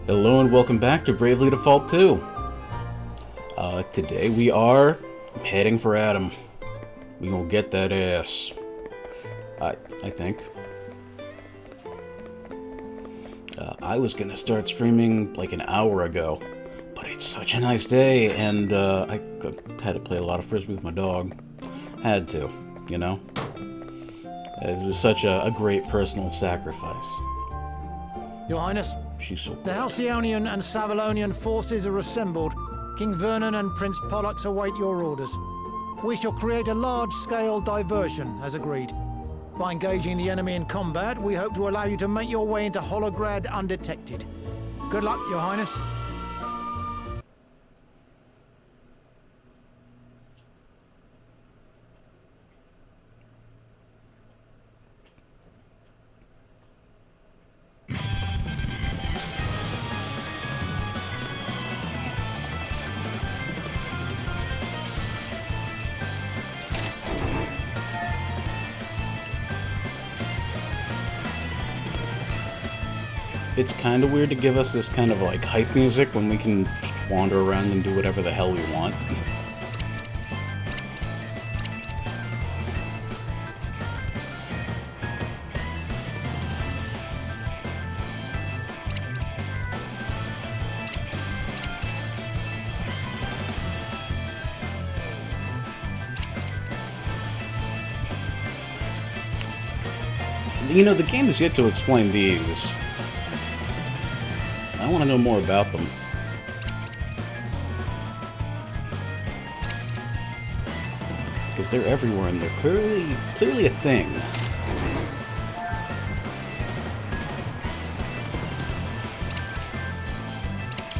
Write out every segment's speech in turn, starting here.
Hello and welcome back to Bravely Default 2. Today we are heading for Adam. We gonna get that ass. I think. I was gonna start streaming like an hour ago, but it's such a nice day, and I had to play a lot of frisbee with my dog. Had to, you know? It was such a great personal sacrifice. Your Highness, She's so the Halcyonian and Savalonian forces are assembled. King Vernon and Prince Pollux await your orders. We shall create a large-scale diversion, as agreed. By engaging the enemy in combat, we hope to allow you to make your way into Holograd undetected. Good luck, Your Highness. It's kind of weird to give us this kind of like hype music when we can just wander around and do whatever the hell we want. You know, the game is yet to explain these. I want to know more about them. Because they're everywhere and they're clearly a thing.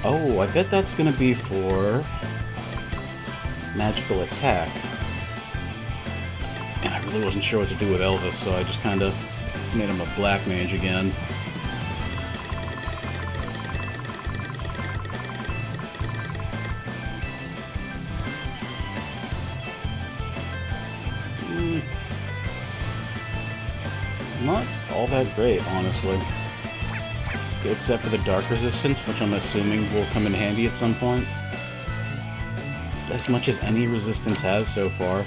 Oh, I bet that's going to be for magical attack. And I really wasn't sure what to do with Elvis, so I just kind of made him a black mage again. Not all that great, honestly. Except for the dark resistance, which I'm assuming will come in handy at some point. As much as any resistance has so far.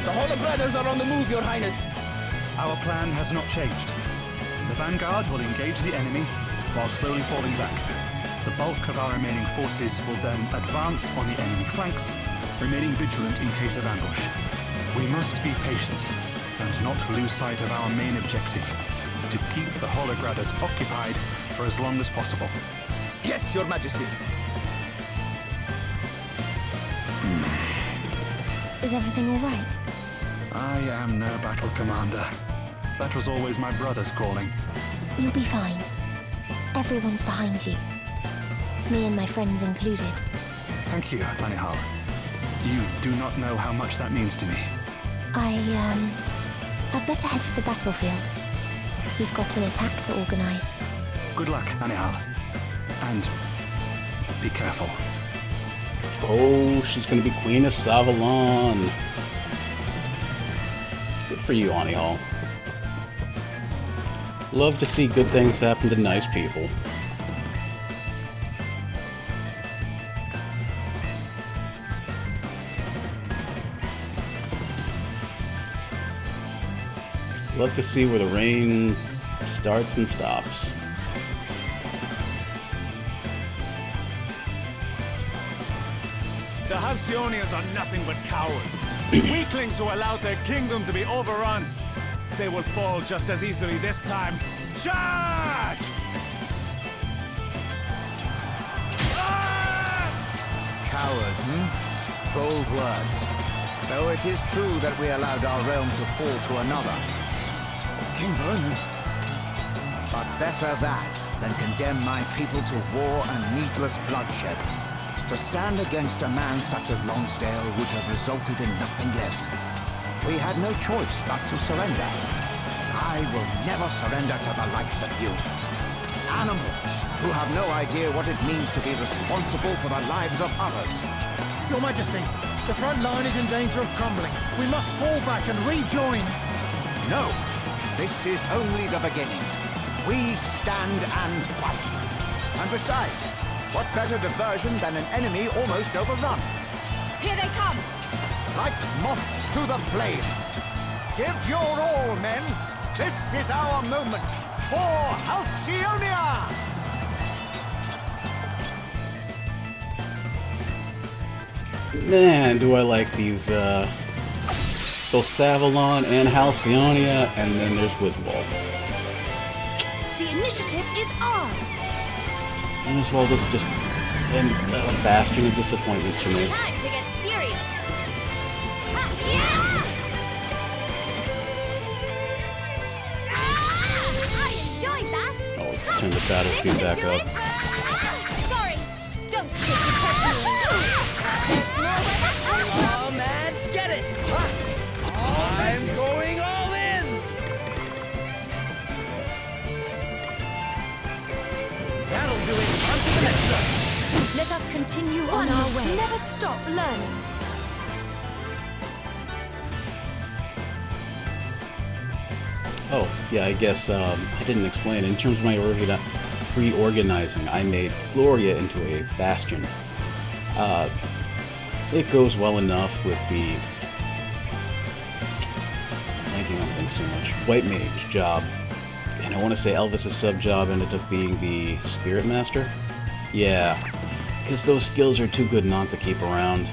The Holobrothers are on the move, Your Highness! Our plan has not changed. The vanguard will engage the enemy while slowly falling back. The bulk of our remaining forces will then advance on the enemy flanks, remaining vigilant in case of ambush. We must be patient and not lose sight of our main objective, to keep the Holograders occupied for as long as possible. Yes, Your Majesty! Is everything all right? I am no battle commander. That was always my brother's calling. You'll be fine. Everyone's behind you. Me and my friends included. Thank you, Anihal. You do not know how much that means to me. I'd better head for the battlefield. We've got an attack to organize. Good luck, Anihal. And be careful. Oh, she's gonna be Queen of Savalon. Good for you, Anihal. Love to see good things happen to nice people. Love to see where the rain starts and stops. The Halcyonians are nothing but cowards. Weaklings who allowed their kingdom to be overrun. They will fall just as easily this time. Charge! Coward, Bold words. Though it is true that we allowed our realm to fall to another. King Vernon. But better that than condemn my people to war and needless bloodshed. To stand against a man such as Lonsdale would have resulted in nothing less. We had no choice but to surrender. I will never surrender to the likes of you. Animals who have no idea what it means to be responsible for the lives of others. Your Majesty, The front line is in danger of crumbling. We must fall back and rejoin. No, this is only the beginning. We stand and fight. And besides, what better diversion than an enemy almost overrun? Here they come! Like moths to the flame. Give your all, men. This is our moment. For Halcyonia! Man, do I like these, both Savalon and Halcyonia, and then there's Wiswall. The initiative is ours! And Wiswall is just a bastion of disappointment to me. Time to get serious! Ha, yeah! I enjoyed that! Oh, let's turn the battle speed back up. Sorry! Don't take it personally! There's nowhere that goes! Oh man, get it! I'm going all in! That'll do it. On to the next one. Let us continue on our way. Never stop learning. Oh, yeah, I guess I didn't explain. In terms of my reorganizing, I made Gloria into a bastion. It goes well enough with the blanking on things too much. White Mage job. And I want to say Elvis's sub job ended up being the Spirit Master. Yeah, because those skills are too good not to keep around.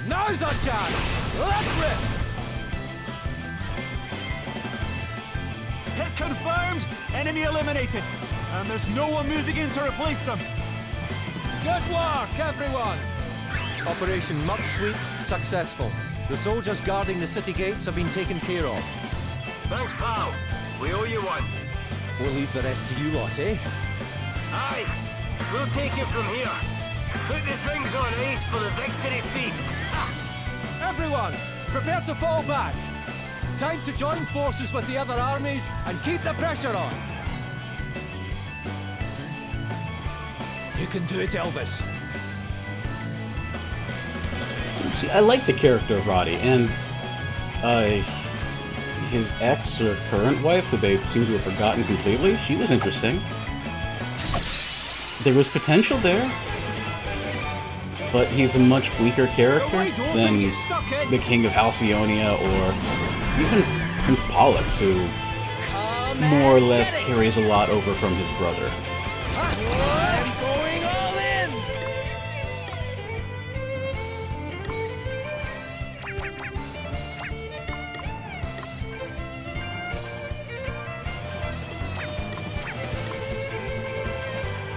Now's our chance! Let's rip! Hit confirmed! Enemy eliminated! And there's no one moving in to replace them! Good work, everyone! Operation Muck Sweep successful. The soldiers guarding the city gates have been taken care of. Thanks, pal. We owe you one. We'll leave the rest to you lot, eh? Aye. We'll take it from here. Put the drinks on ice for the victory feast. Everyone, prepare to fall back. Time to join forces with the other armies and keep the pressure on. You can do it, Elvis. See, I like the character of Roddy, and his ex or current wife, who they seem to have forgotten completely, she was interesting. There was potential there, but he's a much weaker character than the King of Halcyonia or even Prince Pollux, who more or less carries a lot over from his brother. I'm going all in!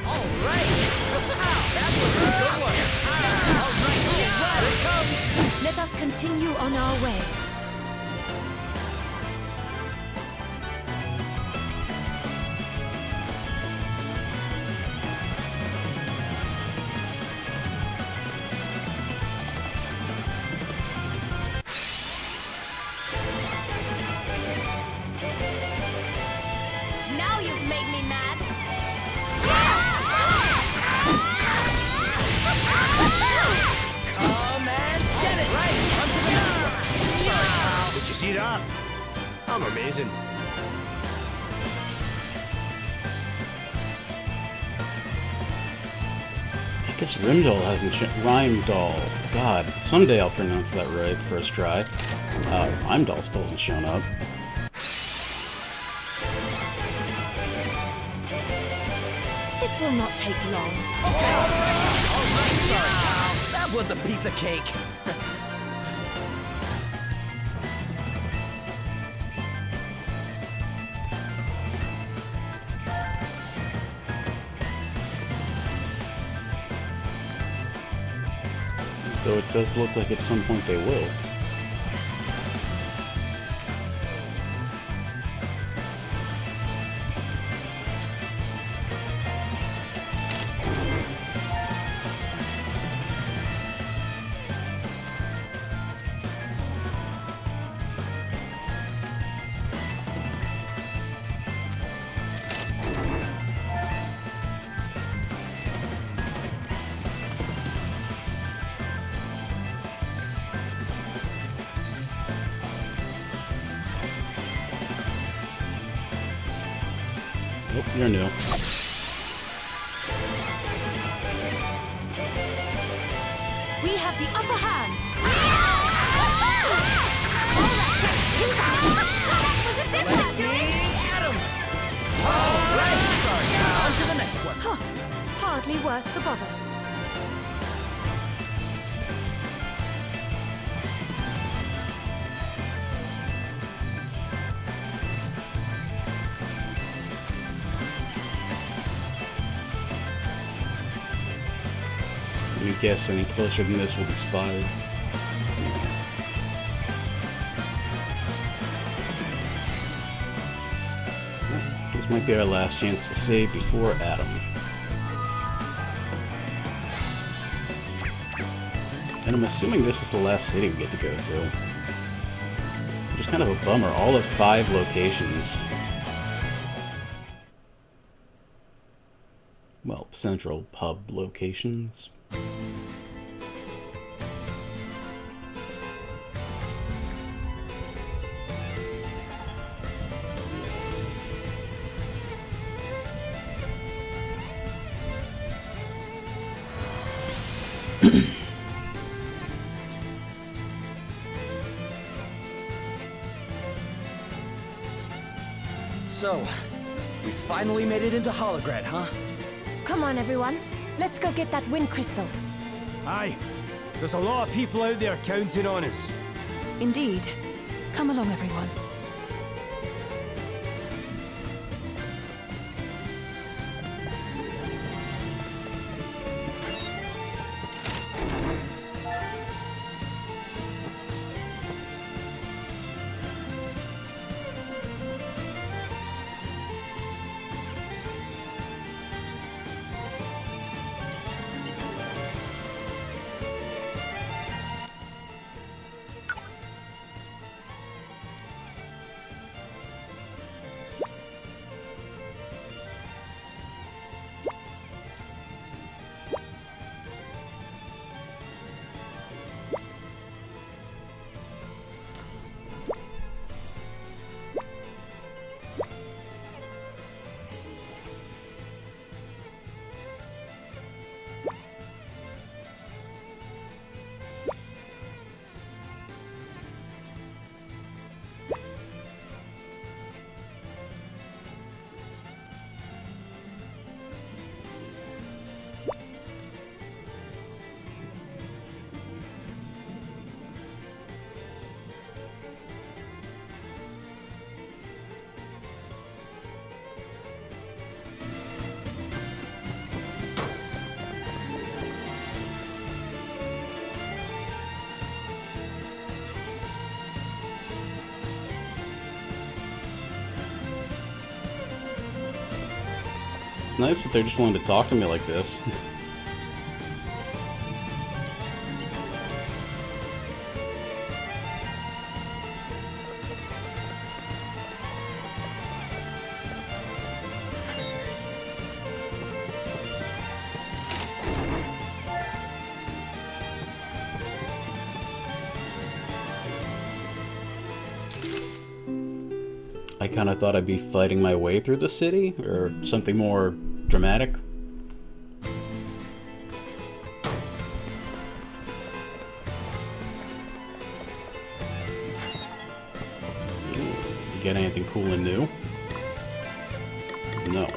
All right! That was a good one! All right, here it comes! Let us continue on our way. Now you've made me mad. Come and get it! Right, on to the next one! Sorry, pal. Did you see that? I'm amazing. I guess Rimdal hasn't Rymdall. God, someday I'll pronounce that right first try. Rymdall still hasn't shown up. This will not take long. All right, sorry, pal. That was a piece of cake. Though it does look like at some point they will. you're new. We have the upper hand. Was it this that do it? On to the next one. Huh. Hardly worth the bother. Let me guess, any closer than this will be spotted. This might be our last chance to save before Adam. And I'm assuming this is the last city we get to go to. Which is kind of a bummer. All of 5 locations. Well, central pub locations. So, we finally made it into Holograd, huh? Come on, everyone. Let's go get that wind crystal. Aye. There's a lot of people out there counting on us. Indeed. Come along, everyone. It's nice that they're just willing to talk to me like this. I kind of thought I'd be fighting my way through the city, or something more dramatic. You get anything cool and new? No.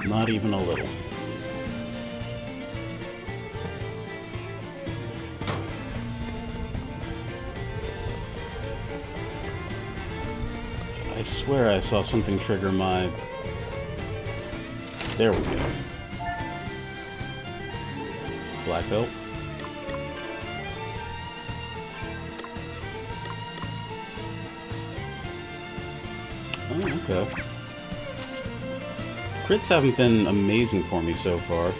Not even a little. I swear I saw something trigger my... There we go. Black belt. Oh, okay. Crits haven't been amazing for me so far.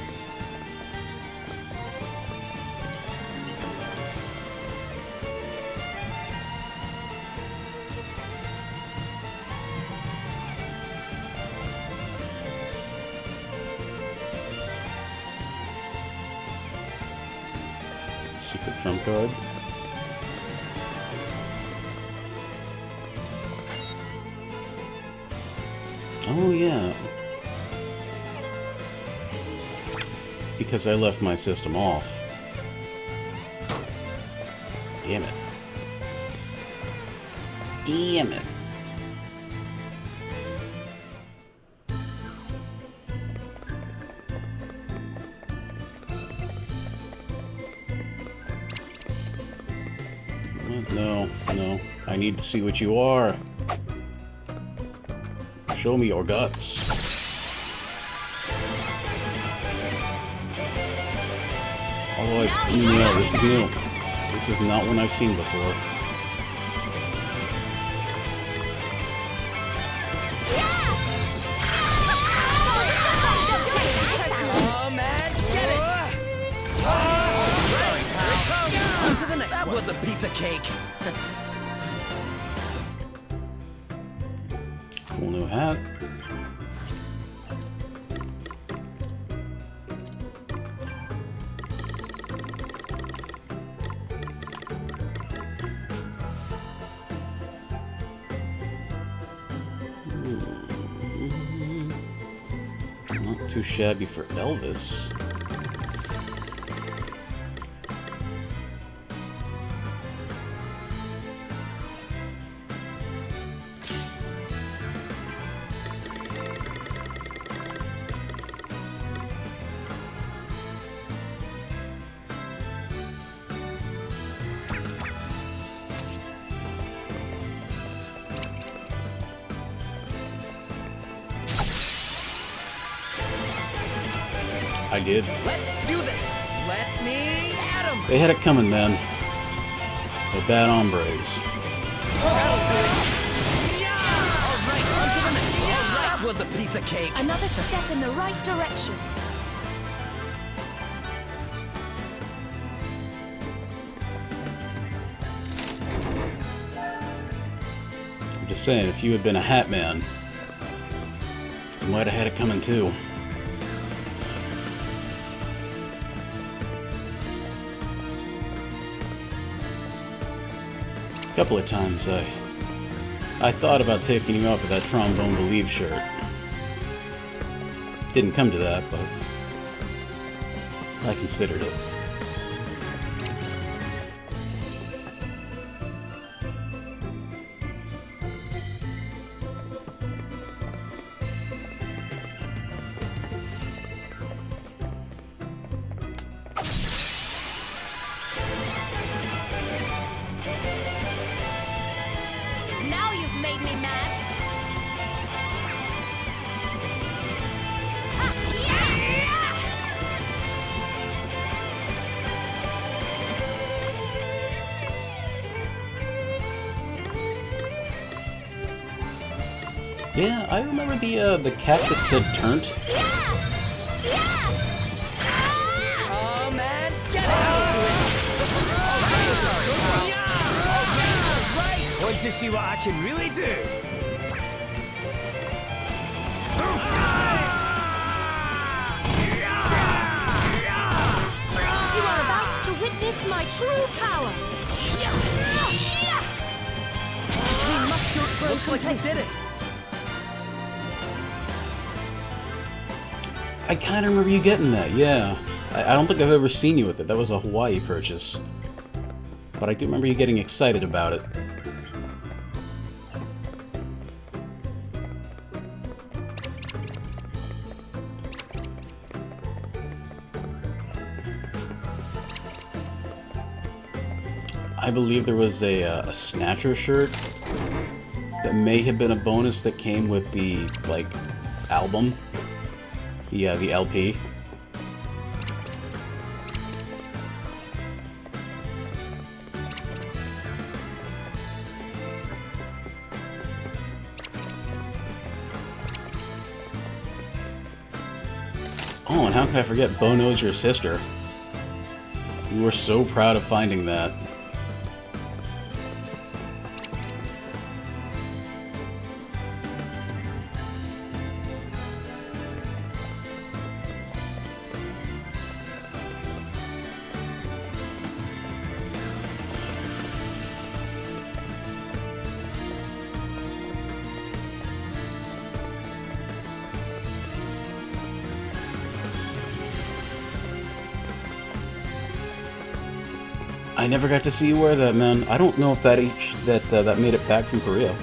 secret trump card. Oh yeah. Because I left my system off. Damn it. Damn it. No, no. I need to see what you are. Show me your guts. Oh, it's new. This is new. This is not one I've seen before. Oh man, get it! On to the next one. That was a piece of cake. Cool new hat. Not too shabby for Elvis. I did. Let's do this. Let me at 'em. They had it coming, man. They're bad hombres. All right, on to the next one. That was a piece of cake. Another step in the right direction. I'm just saying, if you had been a hat man, you might have had it coming too. A couple of times I thought about taking you off of that Trombone Believe shirt. Didn't come to that, but I considered it. Now you've made me mad. Ha! Yeah, I remember the cat that said turnt. Oh man, get it! All right. Want to see what I can really do? You are about to witness my true power. We must not grow Looks like we complacent. did it. I kind of remember you getting that, yeah. I don't think I've ever seen you with it. That was a Hawaii purchase. But I do remember you getting excited about it. I believe there was a Snatcher shirt that may have been a bonus that came with the, like, album. Yeah, the LP. Oh, and how could I forget Bo Knows Your Sister? We were so proud of finding that. I never got to see you wear that, man. I don't know if that made it back from Korea.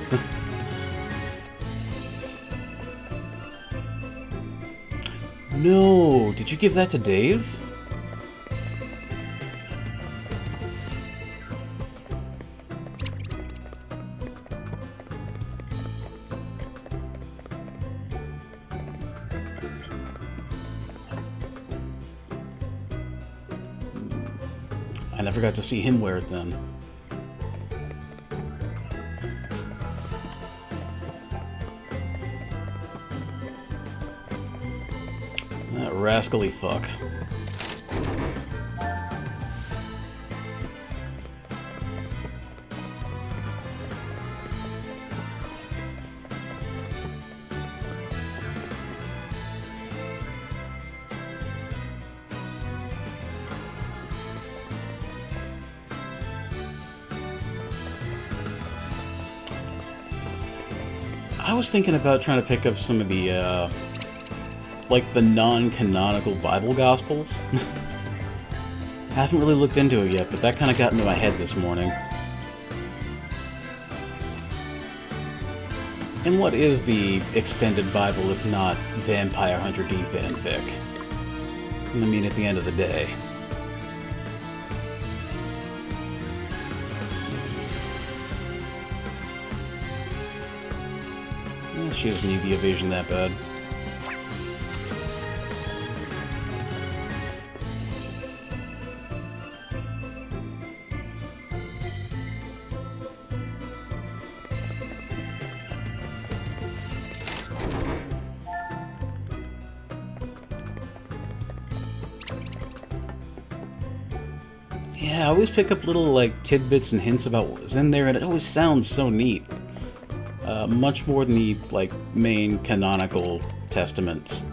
No, did you give that to Dave? I never got to see him wear it then. That rascally fuck. I was thinking about trying to pick up some of the, like the non-canonical Bible Gospels. Haven't really looked into it yet, but that kind of got into my head this morning. And what is the extended Bible if not Vampire Hunter D fanfic? I mean, at the end of the day. She doesn't need the evasion that bad. Yeah, I always pick up little, like, tidbits and hints about what was in there, and it always sounds so neat. Much more than the, like, main canonical testaments.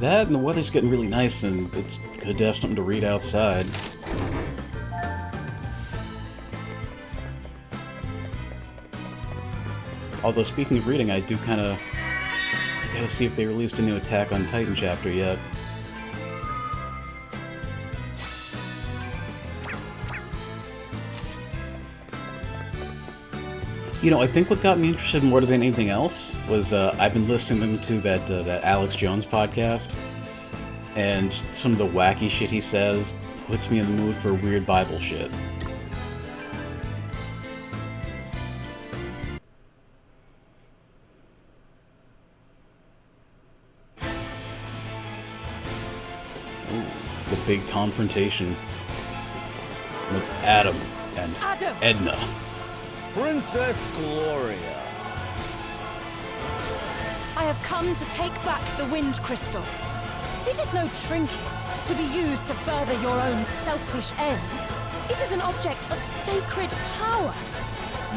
That and the weather's getting really nice, and it's good to have something to read outside. Although, speaking of reading, I do kind of... I gotta see if they released a new Attack on Titan chapter yet. You know, I think what got me interested more than anything else was I've been listening to that Alex Jones podcast, and some of the wacky shit he says puts me in the mood for weird Bible shit. Ooh, the big confrontation with Adam and Edna. Princess Gloria. I have come to take back the Wind Crystal. It is no trinket to be used to further your own selfish ends. It is an object of sacred power.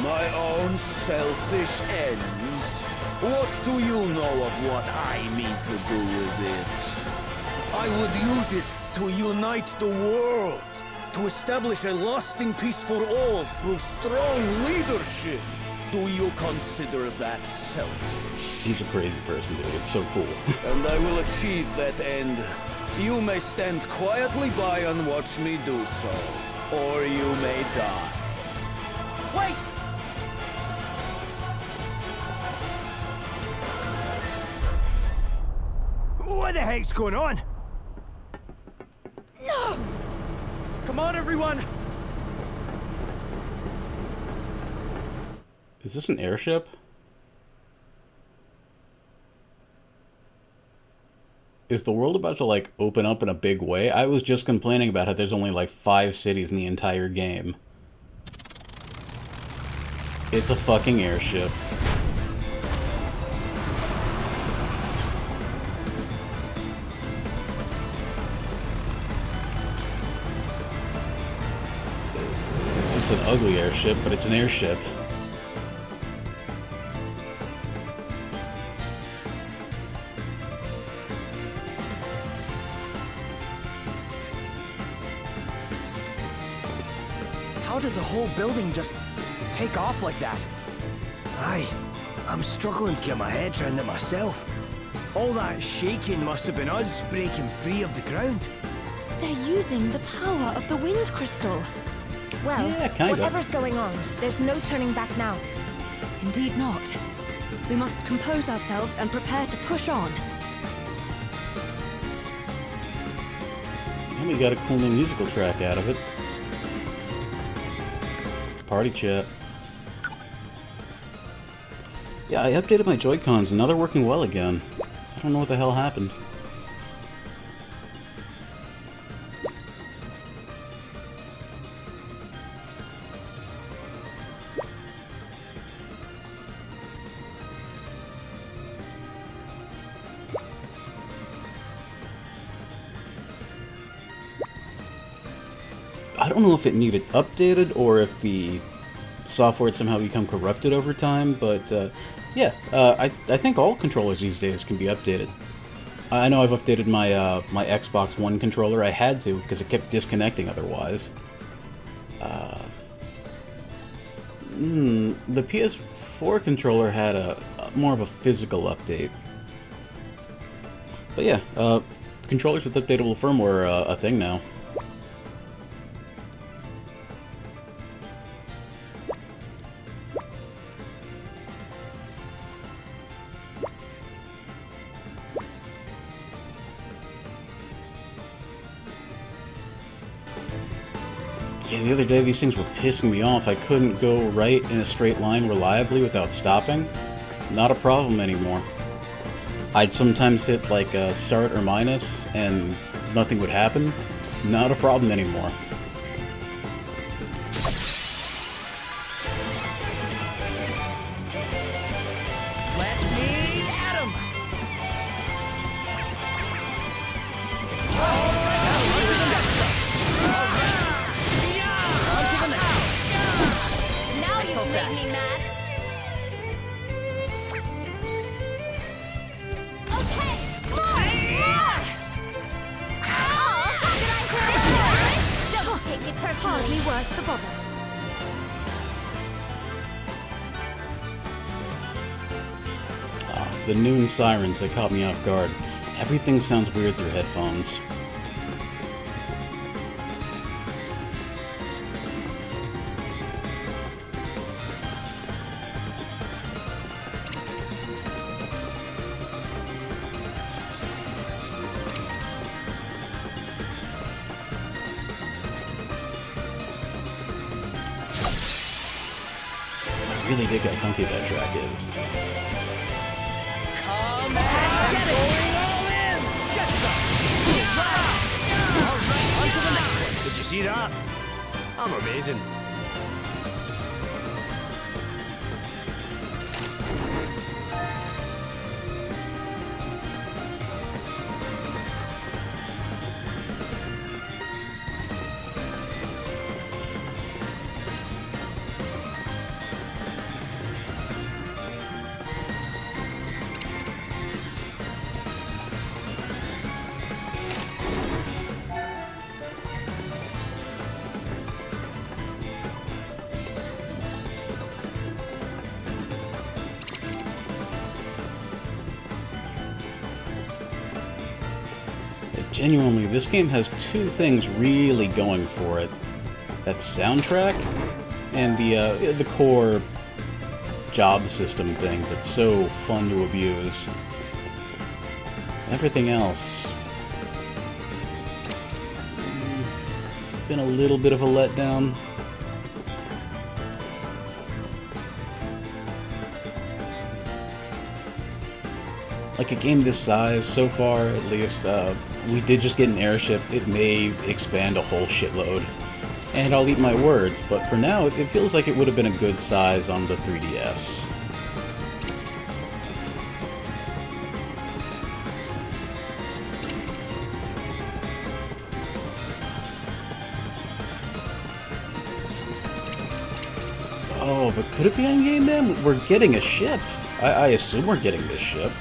My own selfish ends? What do you know of what I mean to do with it? I would use it to unite the world. To establish a lasting peace for all through strong leadership. Do you consider that selfish? He's a crazy person, dude. It's so cool. And I will achieve that end. You may stand quietly by and watch me do so. Or you may die. Wait! What the heck's going on? No! Come on, everyone! Is this an airship? Is the world about to, like, open up in a big way? I was just complaining about how there's only, like, 5 cities in the entire game. It's a fucking airship. It's an ugly airship, but it's an airship. How does a whole building just take off like that? I'm struggling to get my head around it myself. All that shaking must have been us breaking free of the ground. They're using the power of the wind crystal. Well, Yeah, kinda. whatever's going on, there's no turning back now. Indeed not. We must compose ourselves and prepare to push on. And we got a cool new musical track out of it. Party chat. Yeah, I updated my Joy-Cons and now they're working well again. I don't know what the hell happened. I don't know if it needed updated or if the software had somehow become corrupted over time, but yeah, I think all controllers these days can be updated. I know I've updated my my Xbox One controller. I had to because it kept disconnecting otherwise. The PS4 controller had a more of a physical update. But yeah, controllers with updatable firmware are a thing now. Yeah, the other day these things were pissing me off. I couldn't go right in a straight line reliably without stopping. Not a problem anymore. I'd sometimes hit like start or minus and nothing would happen. Not a problem anymore. Let me at him! Now you've made me mad. Okay, did I hurt you? Don't take it personally. Hardly worth the bother. The noon sirens, they caught me off guard. Everything sounds weird through headphones. I really dig how funky that track is. Come on! Get it! Going all in! Get some! All right, on to the next one. Did you see that? I'm amazing. Genuinely, this game has two things really going for it. That soundtrack and the core job system thing that's so fun to abuse. Everything else been a little bit of a letdown. Like a game this size, so far at least, we did just get an airship. It may expand a whole shitload. And I'll eat my words, but for now, it feels like it would have been a good size on the 3DS. Oh, but could it be on game then? We're getting a ship. I assume we're getting this ship.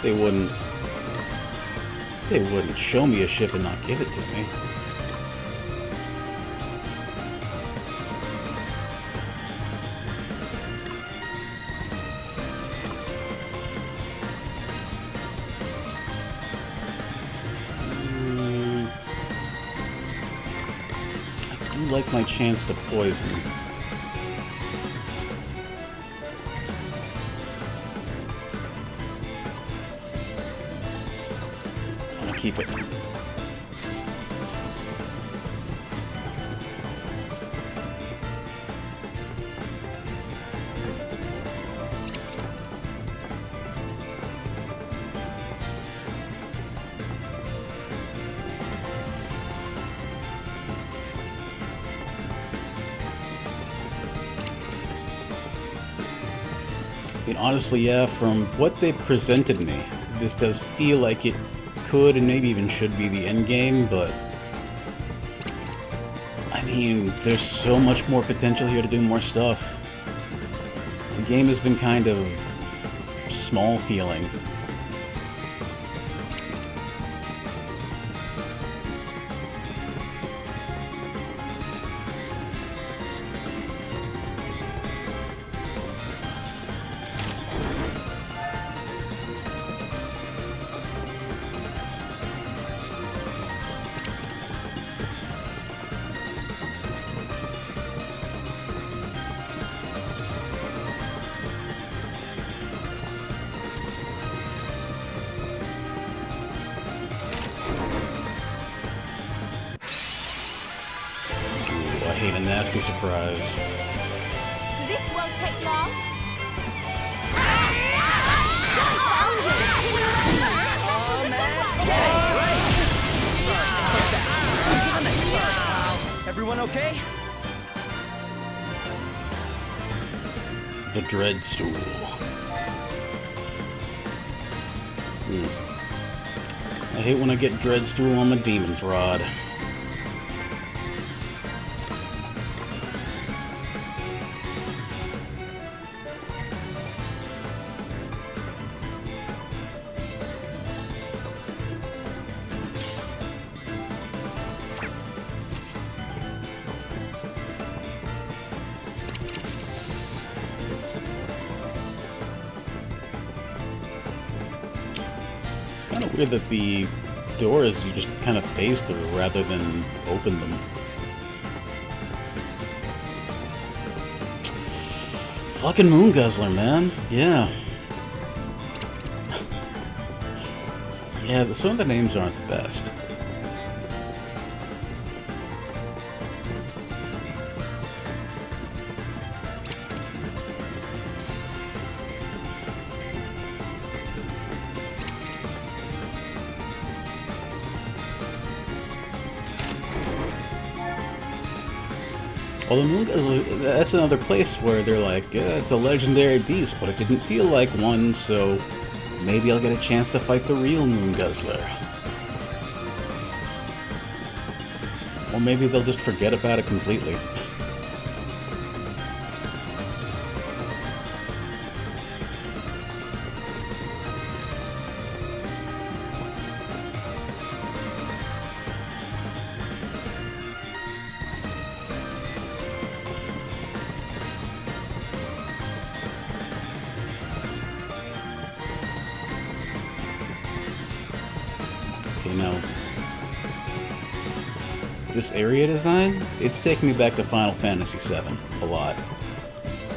They wouldn't show me a ship and not give it to me. like my chance to poison. I'm gonna keep it. And honestly, yeah, from what they presented me, this does feel like it could and maybe even should be the end game, but I mean, there's so much more potential here to do more stuff. The game has been kind of small feeling. I hate a nasty surprise. This won't take long. Everyone okay? The Dread Stool. I hate when I get Dread Stool on my Demon's Rod. It's kind of weird that the doors you just kind of phase through rather than open them. Fucking Moon Guzzler, man. Yeah. Yeah, some of the names aren't the best. Although Moon Guzzler, that's another place where they're like, yeah, it's a legendary beast, but it didn't feel like one, so maybe I'll get a chance to fight the real Moon Guzzler. Or maybe they'll just forget about it completely. Okay, now, this area design, it's taking me back to Final Fantasy VII a lot.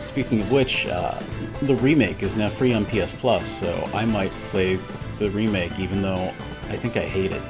Speaking of which, the remake is now free on PS Plus, so I might play the remake even though I think I hate it.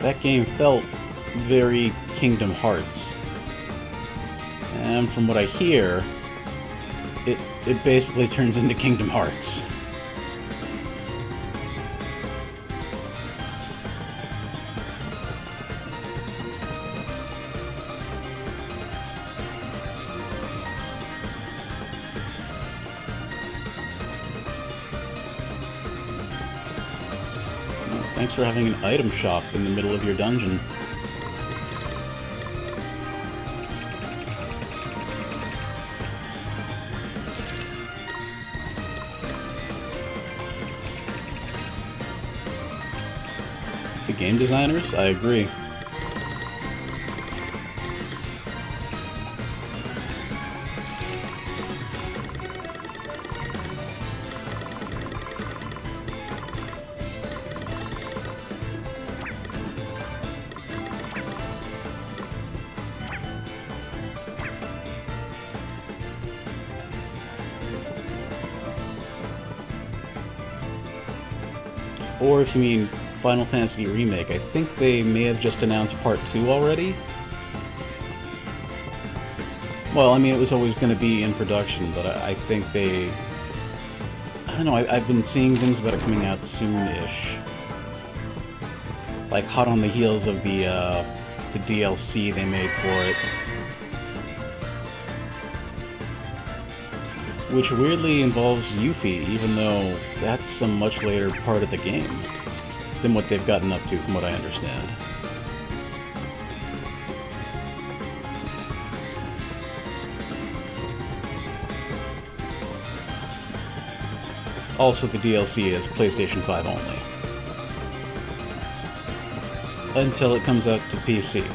That game felt very Kingdom Hearts. And from what I hear, it basically turns into Kingdom Hearts. Thanks for having an item shop in the middle of your dungeon. The game designers? I agree. Or if you mean Final Fantasy Remake, I think they may have just announced Part 2 already. Well, I mean, it was always going to be in production, but I think they... I don't know, I've been seeing things about it coming out soon-ish. Like, hot on the heels of the DLC they made for it. Which weirdly involves Yuffie, even though that's a much later part of the game than what they've gotten up to, from what I understand. Also, the DLC is PlayStation 5 only. Until it comes out to PC.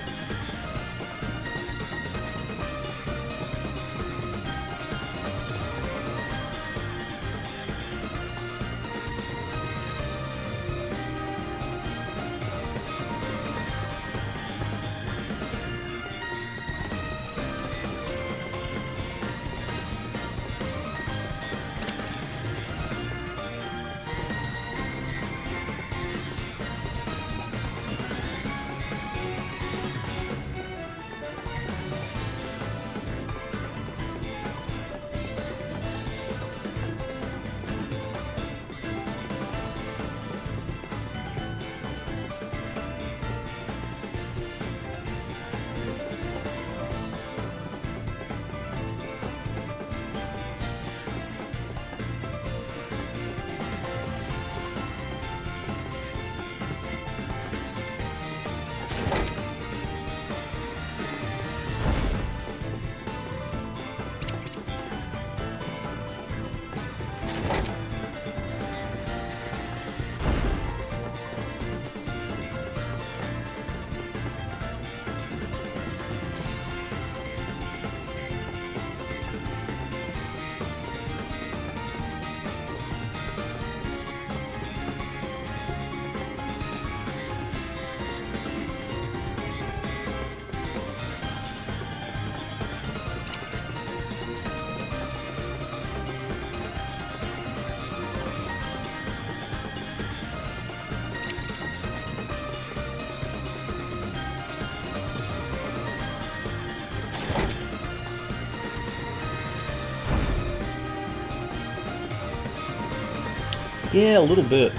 Yeah, a little bit.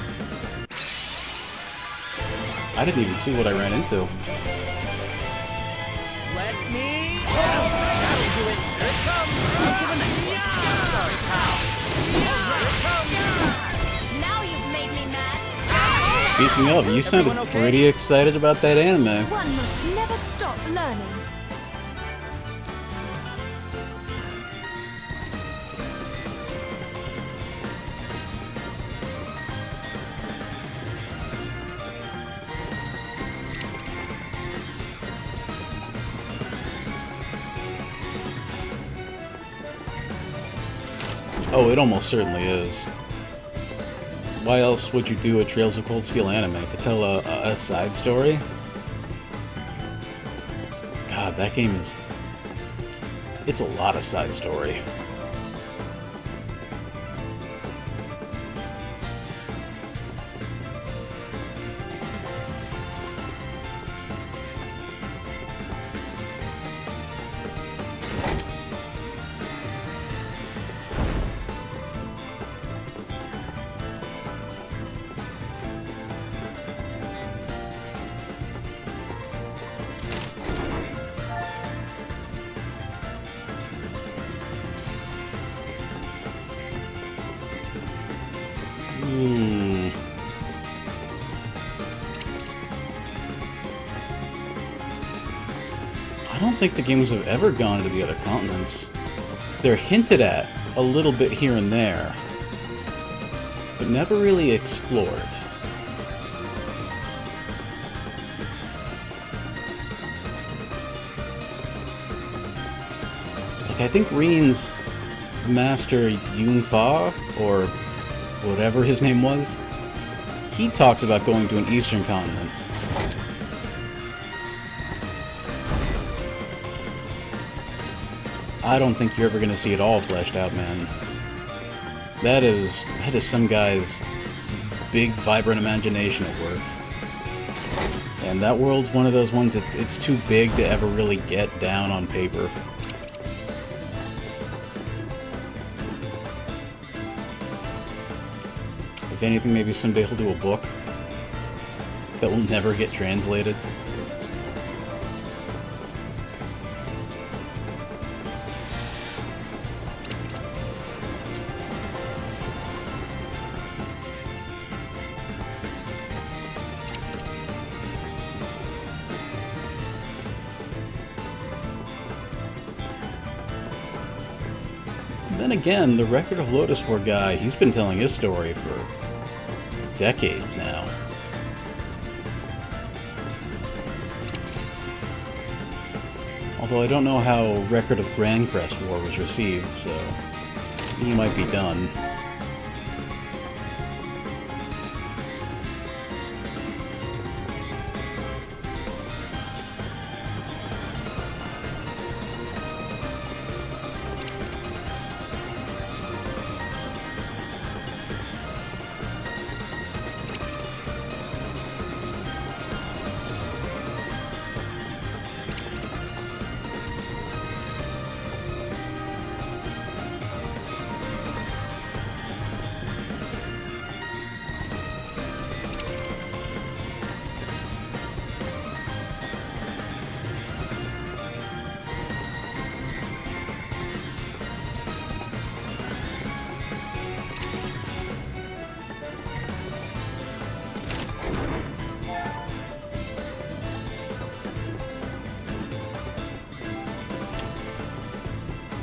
I didn't even see what I ran into. Let me... That'll do it. Here it comes. On to the next one. Sorry, pal. All right, it comes. Now you've made me mad. Speaking of, you sounded pretty excited about that anime. One must never stop learning. Oh, it almost certainly is. Why else would you do a Trails of Cold Steel anime? To tell a side story? God, that game is... It's a lot of side story. don't think the games have ever gone to the other continents. They're hinted at a little bit here and there, but never really explored. Like, I think Reen's master Yunfa, or whatever his name was, he talks about going to an eastern continent. I don't think you're ever going to see it all fleshed out, man. That is some guy's big, vibrant imagination at work. And that world's one of those ones it's too big to ever really get down on paper. If anything, maybe someday he'll do a book that will never get translated. Then again, the Record of Lotus War guy, he's been telling his story for decades now. Although I don't know how Record of Grandcrest War was received, so he might be done.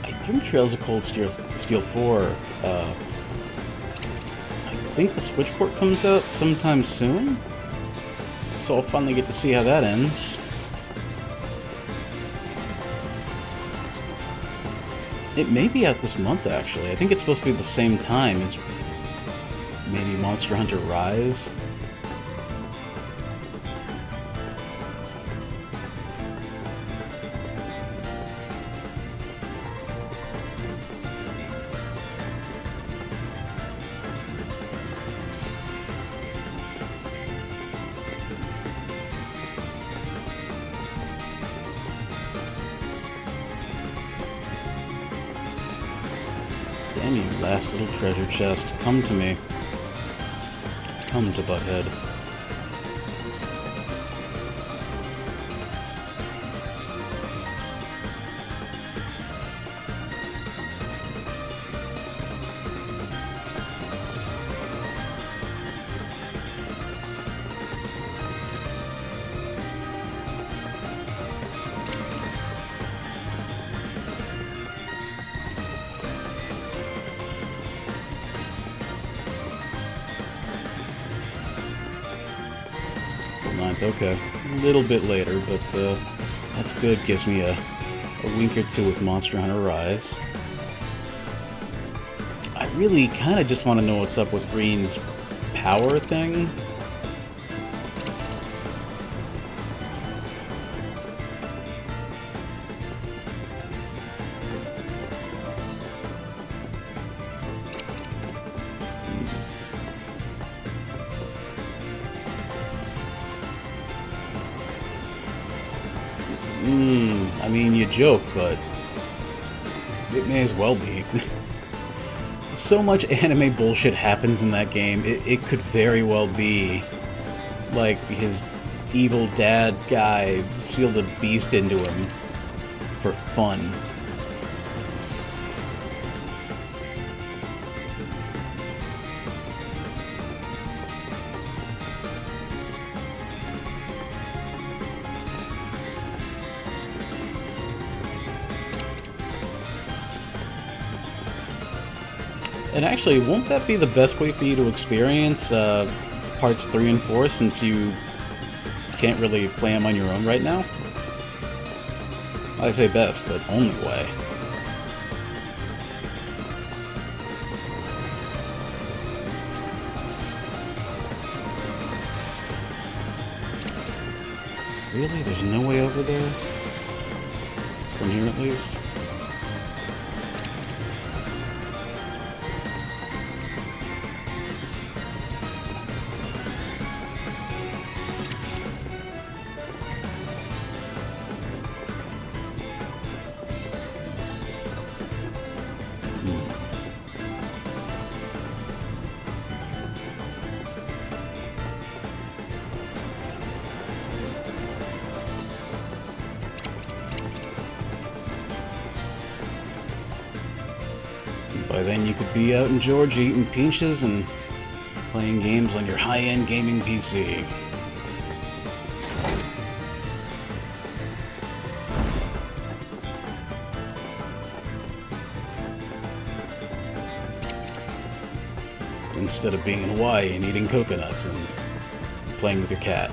I think Trails of Cold Steel 4, I think the Switch port comes out sometime soon, so I'll finally get to see how that ends. It may be out this month, actually. I think it's supposed to be the same time as maybe Monster Hunter Rise. Damn you, last little treasure chest. Come to me. Come to Butthead. Okay, a little bit later, but that's good. Gives me a week or two with Monster Hunter Rise. I really kind of just want to know what's up with Reen's power thing. I mean, you joke, but it may as well be. So much anime bullshit happens in that game, it could very well be like his evil dad guy sealed a beast into him for fun. And actually, won't that be the best way for you to experience parts 3 and 4, since you can't really play them on your own right now? I say best, but only way. Really? There's no way over there? From here, at least? By then you could be out in Georgia eating peaches and playing games on your high-end gaming PC. Instead of being in Hawaii and eating coconuts and playing with your cat.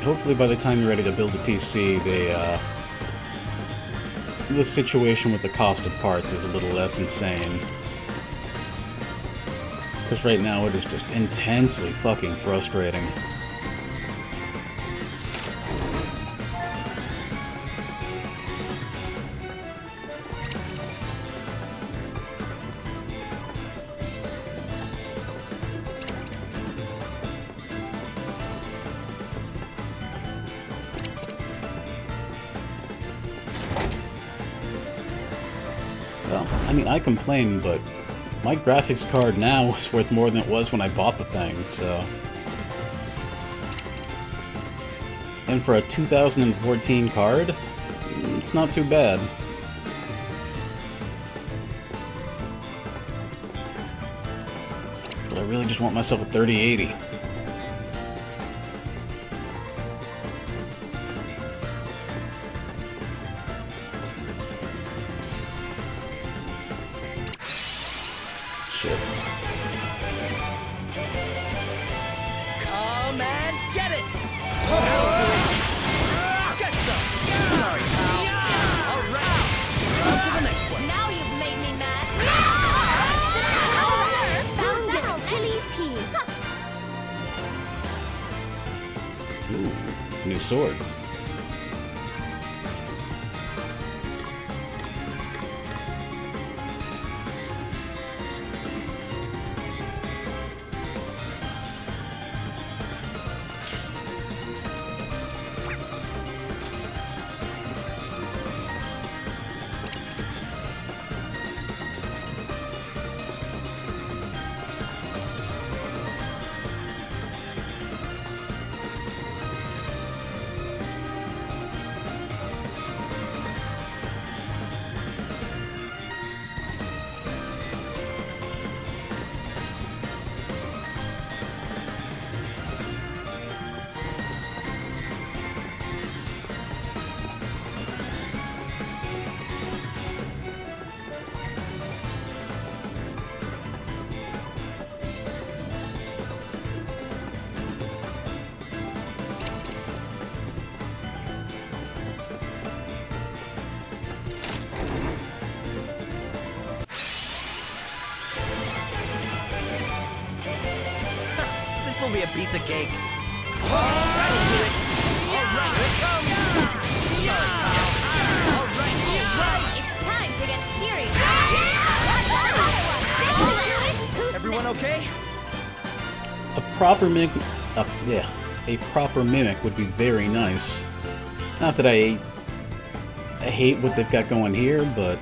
Hopefully by the time you're ready to build a PC, the situation with the cost of parts is a little less insane. Because right now it is just intensely fucking frustrating. Well, I mean, I complain, but my graphics card now is worth more than it was when I bought the thing, so... And for a 2014 card, it's not too bad. But I really just want myself a 3080. Come and get it! Get some! Sorry, pal. All right, on to the next one. Now you've made me mad. Found your Achilles heel. Ooh, new sword. This'll be a piece of cake. That'll do it. All right, here it comes. Sorry, pal. All right. It's time to get serious. Everyone okay? A proper mimic would be very nice. Not that I hate what they've got going here, but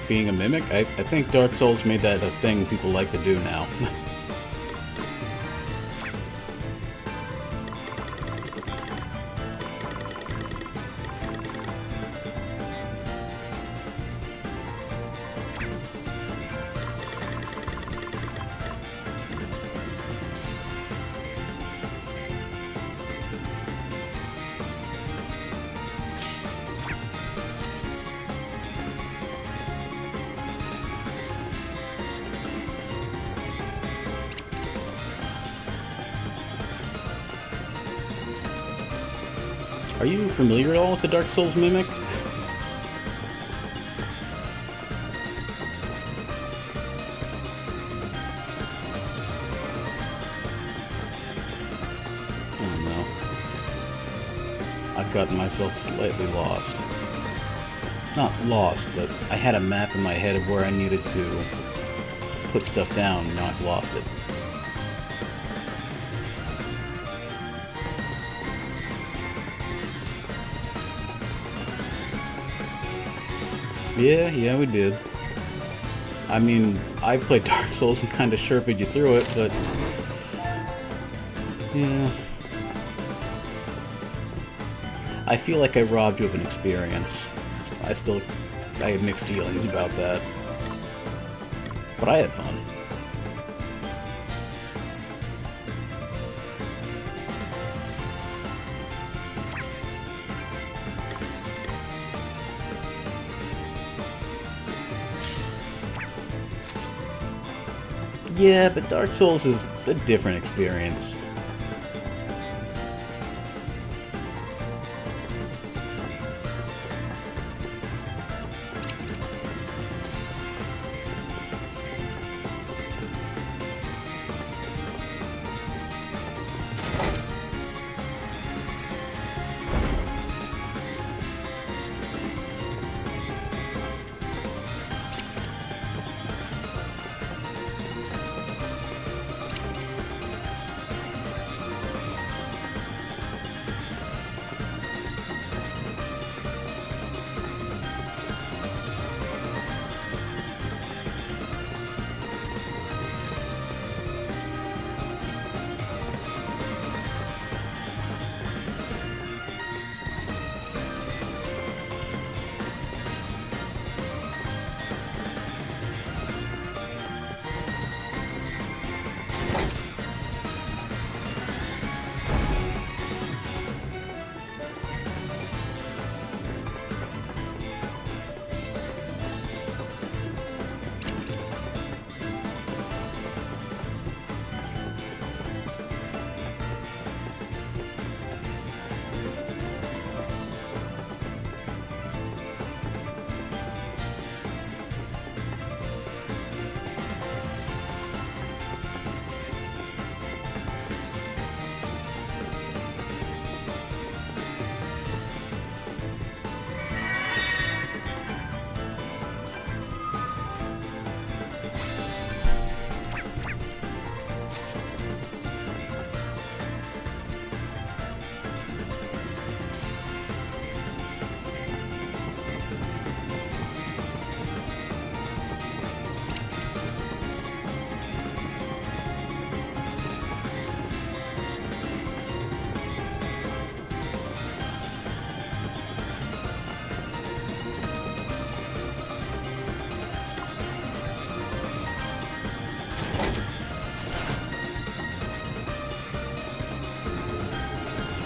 being a mimic, I think Dark Souls made that a thing people like to do now. Are you familiar at all with the Dark Souls mimic? Oh no. I've gotten myself slightly lost. Not lost, but I had a map in my head of where I needed to put stuff down, and now I've lost it. Yeah, we did. I mean, I played Dark Souls and kind of sherped you through it, but yeah. I feel like I robbed you of an experience. I have mixed feelings about that. But I had fun. Yeah, but Dark Souls is a different experience.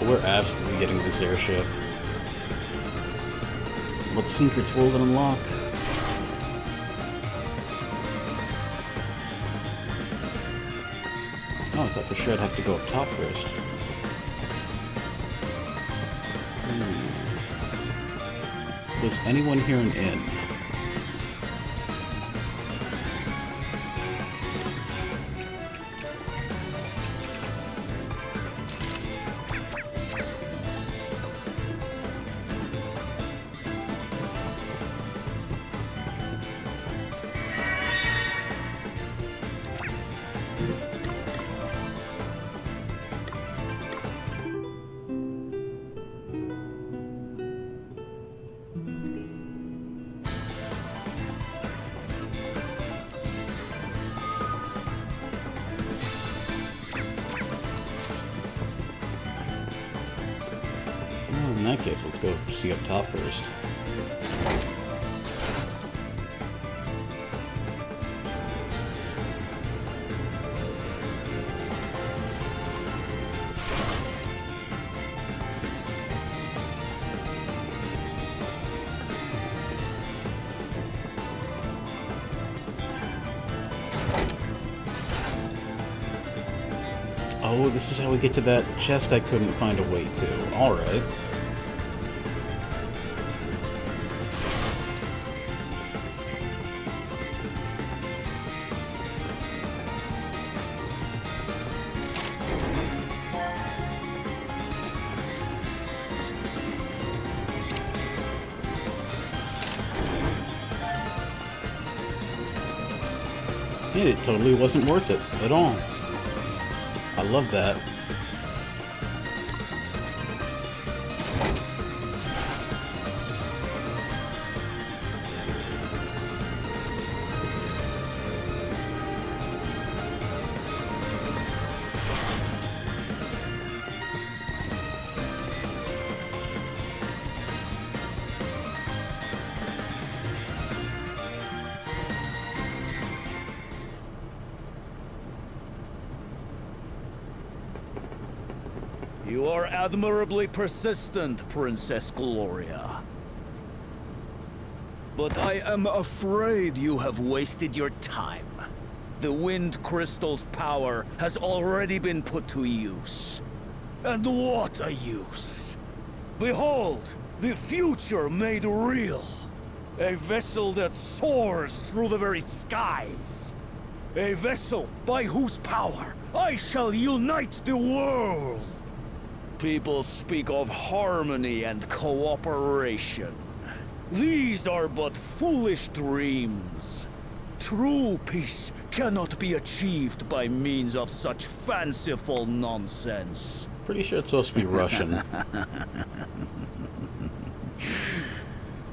We're absolutely getting this airship. What secrets will it unlock? Oh, I thought for sure I'd have to go up top first. Was anyone here an inn? In that case, let's go see up top first. Oh, this is how we get to that chest I couldn't find a way to. Alright. It totally wasn't worth it at all. I love that. You are admirably persistent, Princess Gloria. But I am afraid you have wasted your time. The Wind Crystal's power has already been put to use. And what a use! Behold, the future made real. A vessel that soars through the very skies. A vessel by whose power I shall unite the world. People speak of harmony and cooperation. These are but foolish dreams. True peace cannot be achieved by means of such fanciful nonsense. Pretty sure it's supposed to be Russian.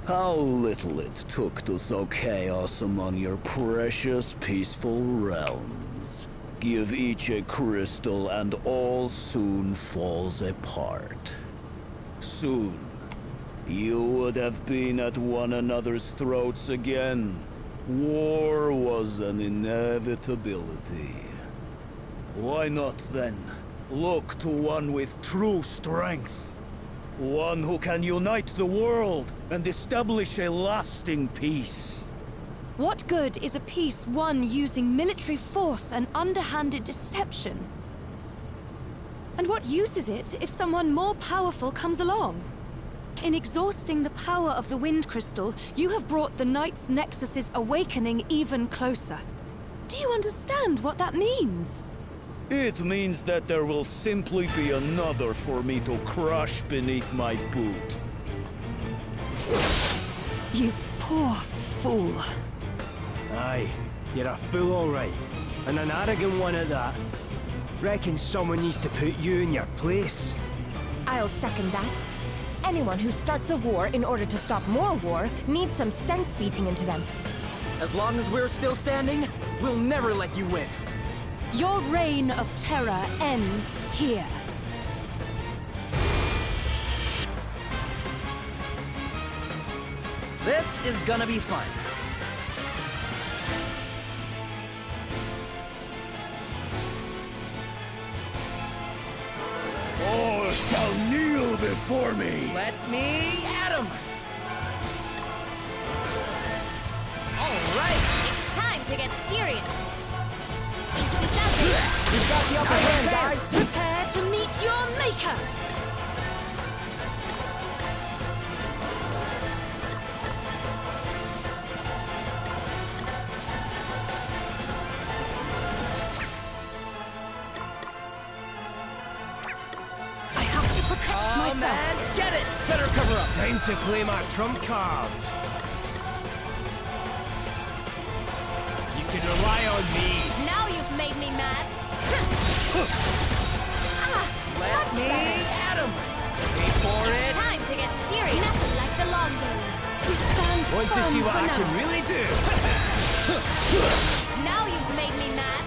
How little it took to sow chaos among your precious peaceful realms. Give each a crystal and all soon falls apart. Soon, you would have been at one another's throats again. War was an inevitability. Why not then look to one with true strength? One who can unite the world and establish a lasting peace. What good is a peace won using military force and underhanded deception? And what use is it if someone more powerful comes along? In exhausting the power of the Wind Crystal, you have brought the Knight's Nexus's awakening even closer. Do you understand what that means? It means that there will simply be another for me to crush beneath my boot. You poor fool. Aye, you're a fool all right. And an arrogant one at that. Reckon someone needs to put you in your place. I'll second that. Anyone who starts a war in order to stop more war needs some sense beating into them. As long as we're still standing, we'll never let you win. Your reign of terror ends here. This is gonna be fun. All shall kneel before me! Let me at him! Alright, it's time to get serious. Easy does it. You've got the upper hand, guys! Prepare to meet your maker! I have to protect myself. Man, get it! Better cover up. Time to play my trump cards. You can rely on me. Now you've made me mad. Let me at him! Wait for it! It's time to get serious. Nothing like the long game. We stand Want to firm see what for I now. can really do? Now you've made me mad.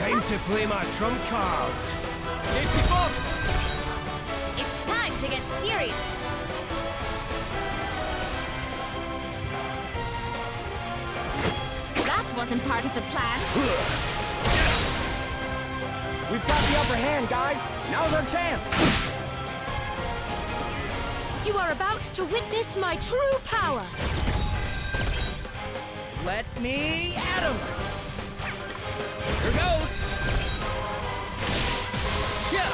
Time to play my trump cards. Safety first! It's time to get serious. That wasn't part of the plan. We've got the upper hand, guys. Now's our chance. You are about to witness my true power. Let me at him. Here goes. Yeah.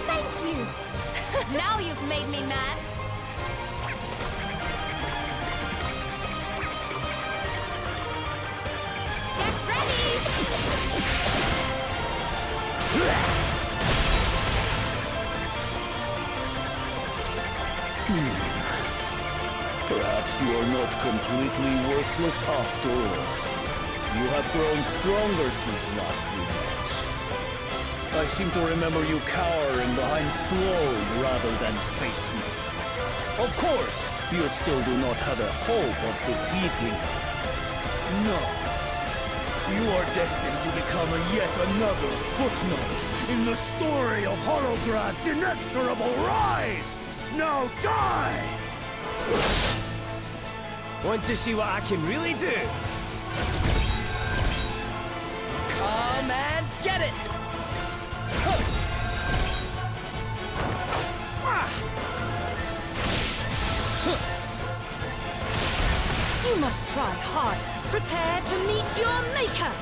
Thank you. Now you've made me mad. Get ready! Perhaps you are not completely worthless after all. You have grown stronger since last we met. I seem to remember you cowering behind Sloan rather than face me. Of course, you still do not have a hope of defeating me. No. You are destined to become yet another footnote in the story of Holograd's inexorable rise! Now die! Want to see what I can really do? Come and get it. You must try harder. Prepare to meet your maker.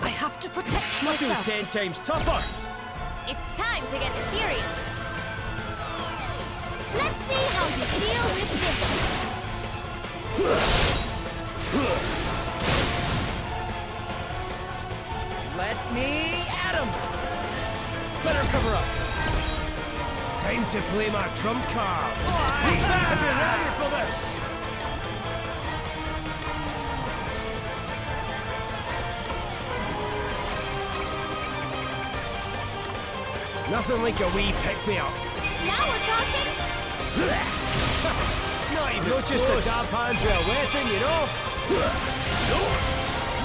I have to protect myself. 10 times tougher. It's time to get serious. Let's see how you deal with this. Let me at him. Better cover up. Time to play my trump cards. We better be ready for this! Nothing like a wee pick-me-up. Now we're talking. Not even not just a dab hand to a weapon, you know?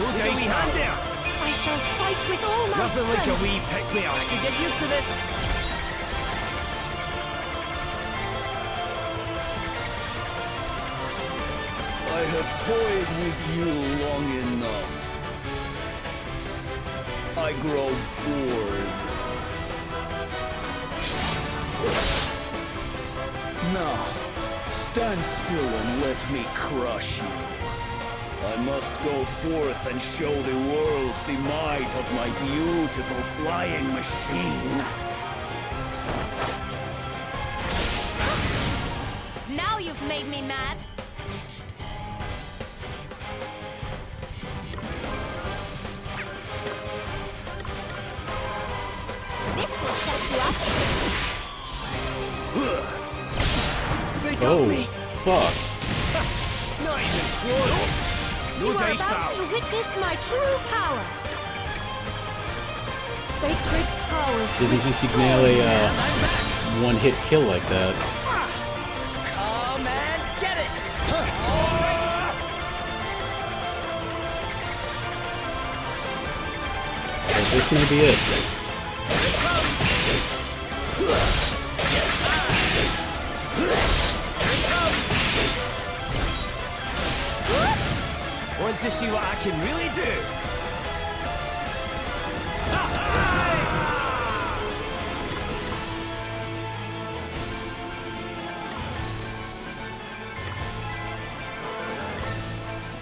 No dice wee hand there. I shall fight with all my Nothing strength. like a wee pick-me-up. I can get used to this. I have toyed with you long enough. I grow bored. Now, stand still and let me crush you. I must go forth and show the world the might of my beautiful flying machine. Now you've made me mad. This will set you up. They got Oh, me. fuck. Not even close. No You are dice about pal. to witness my true power. Sacred power. Didn't think he'd nail a one-hit kill like that. Come and get it. But this may be it. Want to see what I can really do?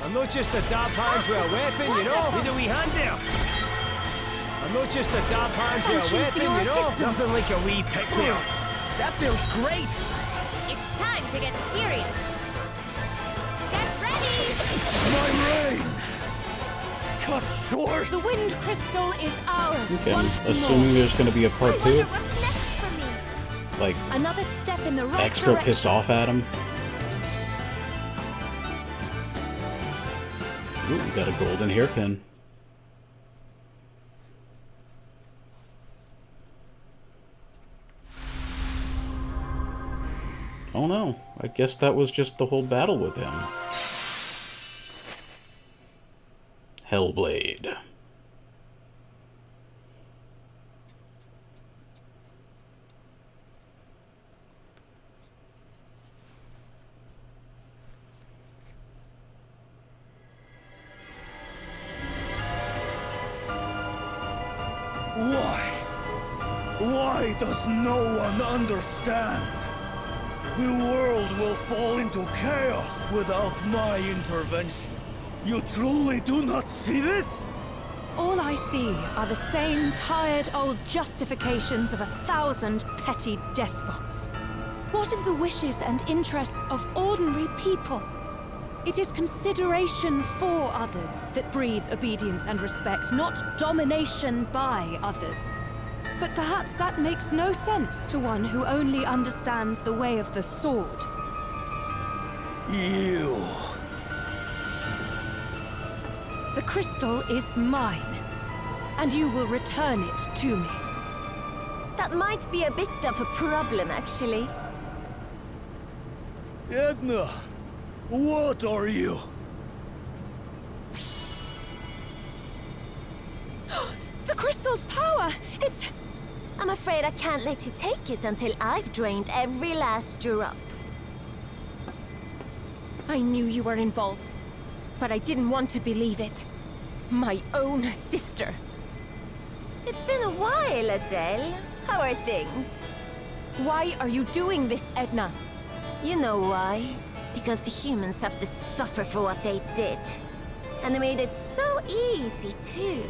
I'm not just a dab hand with a weapon, you know? Need a wee hand there. I'm not just a dab hand with a Thank you for weapon, your you know? assistance. Nothing like a wee pick-me-up. That feels great. It's time to get serious. Get ready. My reign! Cut short! The wind crystal is ours. Okay, I'm once assuming more. there's gonna be a part I two. wonder what's next for me. Like, Another step in the right extra direction. pissed off at him. Ooh, we got a golden hairpin. Oh no, I guess that was just the whole battle with him. Hellblade. Why does no one understand? The world will fall into chaos without my intervention. You truly do not see this? All I see are the same tired old justifications of 1,000 petty despots. What of the wishes and interests of ordinary people? It is consideration for others that breeds obedience and respect, not domination by others. But perhaps that makes no sense to one who only understands the way of the sword. You... The crystal is mine, and you will return it to me. That might be a bit of a problem, actually. Edna, what are you? The crystal's power! It's... I'm afraid I can't let you take it until I've drained every last drop. I knew you were involved, but I didn't want to believe it. My own sister. It's been a while, Adele. How are things? Why are you doing this, Edna? You know why? Because the humans have to suffer for what they did. And they made it so easy, too.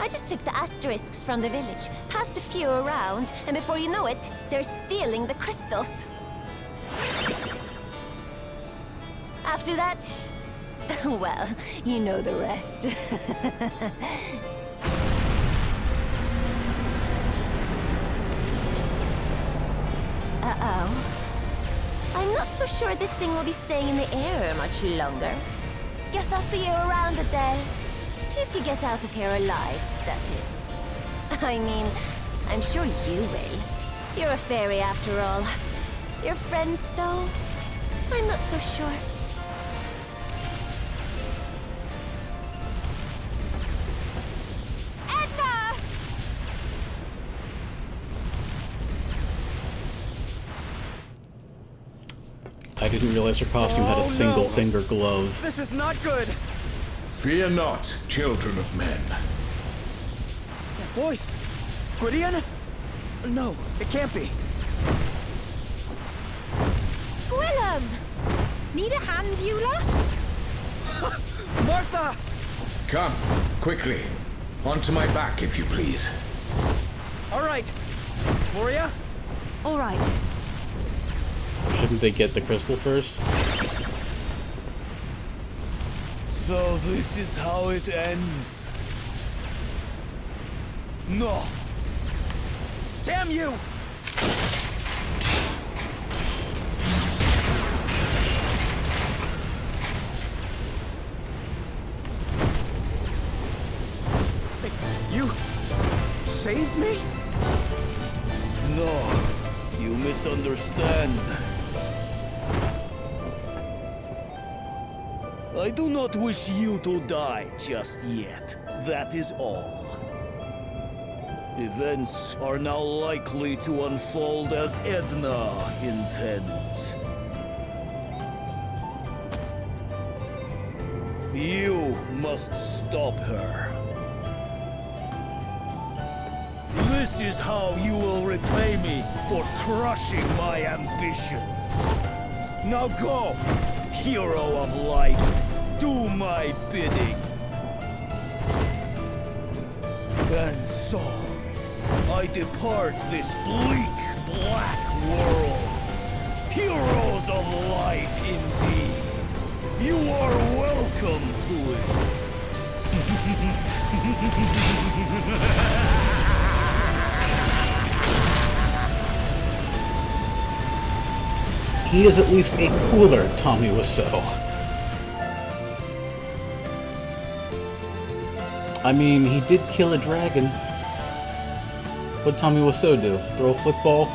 I just took the asterisks from the village, passed a few around, and before you know it, they're stealing the crystals. After that, well, you know the rest. Uh-oh. I'm not so sure this thing will be staying in the air much longer. Guess I'll see you around, Adele. If you get out of here alive, that is. I mean, I'm sure you will. You're a fairy after all. Your friends, though? I'm not so sure. Edna! I didn't realize her costume had a single finger glove. This is not good! Fear not, children of men. That voice! Gwydion? No, it can't be. Gwillem! Need a hand, you lot? Martha! Come, quickly. Onto my back, if you please. All right. Moria? All right. Shouldn't they get the crystal first? So this is how it ends. No. Damn you! You saved me? No, you misunderstand. I do not wish you to die just yet. That is all. Events are now likely to unfold as Edna intends. You must stop her. This is how you will repay me for crushing my ambitions. Now go, hero of light. Do my bidding. And so, I depart this bleak, black world. Heroes of light, indeed. You are welcome to it. He is at least a cooler Tommy Wiseau. I mean, he did kill a dragon. What'd Tommy Wiseau do? Throw a football?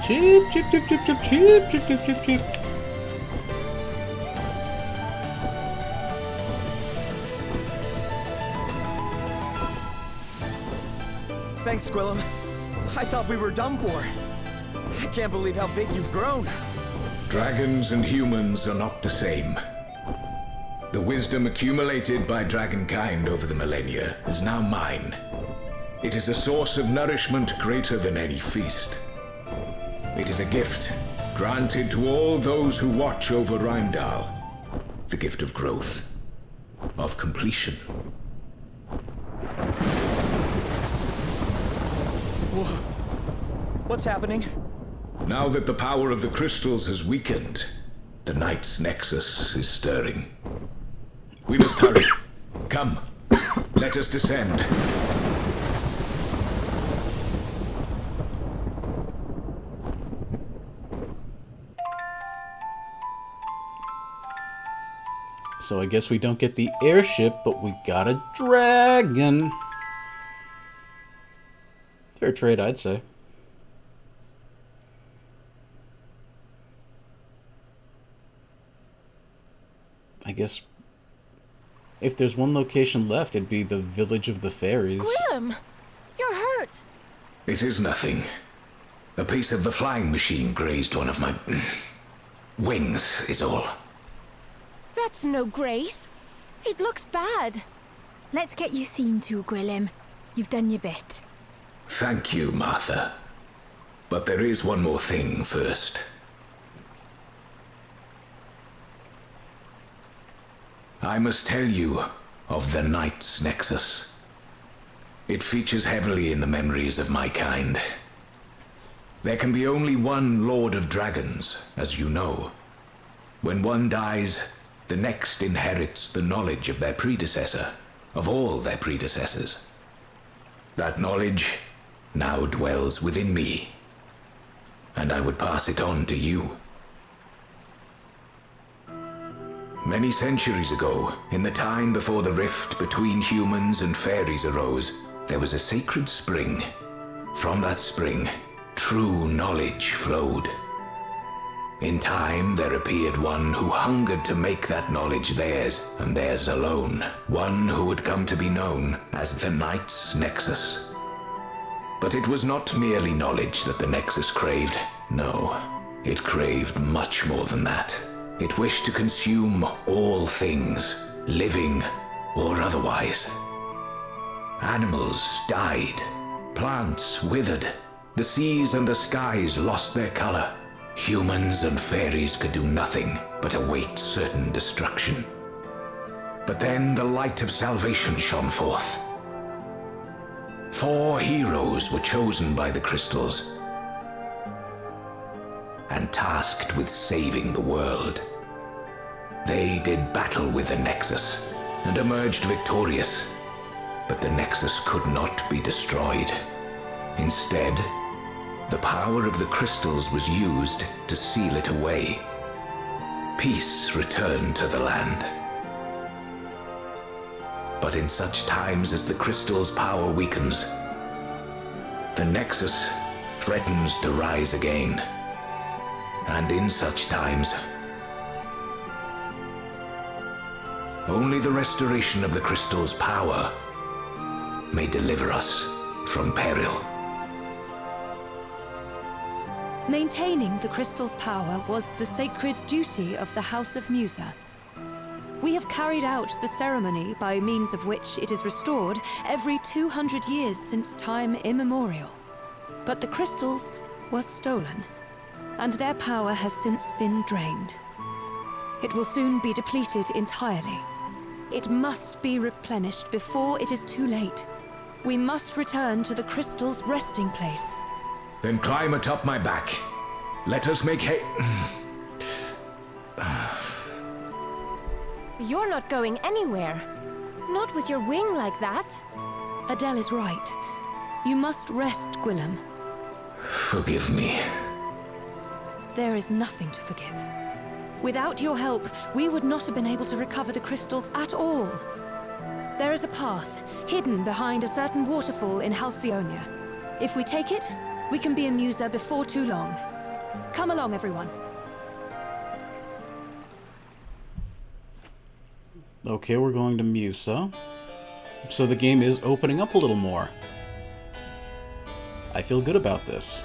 Cheap, cheap, cheap, cheap, cheap, cheap, cheap, cheap, cheap, cheap. Thanks, Gwillem. I thought we were done for. I can't believe how big you've grown. Dragons and humans are not the same. The wisdom accumulated by dragonkind over the millennia is now mine. It is a source of nourishment greater than any feast. It is a gift granted to all those who watch over Rheimdall. The gift of growth, of completion. Whoa. What's happening? Now that the power of the crystals has weakened, the Knight's Nexus is stirring. We must hurry. Come, let us descend. So I guess we don't get the airship, but we got a dragon. Fair trade, I'd say. I guess if there's one location left, it'd be the village of the fairies. Gwillem! You're hurt! It is nothing. A piece of the flying machine grazed one of my wings, is all. That's no grace. It looks bad. Let's get you seen to, Gwillem. You've done your bit. Thank you, Martha. But there is one more thing first. I must tell you of the Knight's Nexus. It features heavily in the memories of my kind. There can be only one Lord of Dragons, as you know. When one dies, the next inherits the knowledge of their predecessor, of all their predecessors. That knowledge now dwells within me, and I would pass it on to you. Many centuries ago, in the time before the rift between humans and fairies arose, there was a sacred spring. From that spring, true knowledge flowed. In time, there appeared one who hungered to make that knowledge theirs, and theirs alone. One who would come to be known as the Knight's Nexus. But it was not merely knowledge that the Nexus craved. No, it craved much more than that. It wished to consume all things, living or otherwise. Animals died, plants withered, the seas and the skies lost their color. Humans and fairies could do nothing but await certain destruction. But then the light of salvation shone forth. 4 heroes were chosen by the crystals and tasked with saving the world. They did battle with the Nexus and emerged victorious, but the Nexus could not be destroyed. Instead, the power of the crystals was used to seal it away. Peace returned to the land. But in such times as the crystal's power weakens, the Nexus threatens to rise again. And in such times, only the restoration of the crystal's power may deliver us from peril. Maintaining the crystal's power was the sacred duty of the House of Musa. We have carried out the ceremony by means of which it is restored every 200 years since time immemorial. But the crystals were stolen, and their power has since been drained. It will soon be depleted entirely. It must be replenished before it is too late. We must return to the crystal's resting place. Then climb atop my back. Let us make You're not going anywhere. Not with your wing like that. Adele is right. You must rest, Gwillem. Forgive me. There is nothing to forgive. Without your help, we would not have been able to recover the crystals at all. There is a path, hidden behind a certain waterfall in Halcyonia. If we take it, We can be in Musa before too long. Come along, everyone. Okay, we're going to Musa. So the game is opening up a little more. I feel good about this.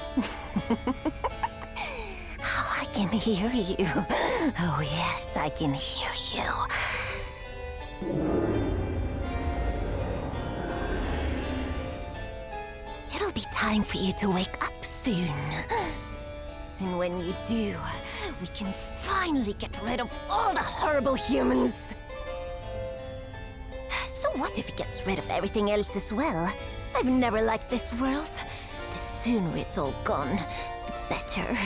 Oh, I can hear you. Oh, yes, I can hear you. It'll be time for you to wake up soon. And when you do, we can finally get rid of all the horrible humans. So what if it gets rid of everything else as well? I've never liked this world. The sooner it's all gone, the better.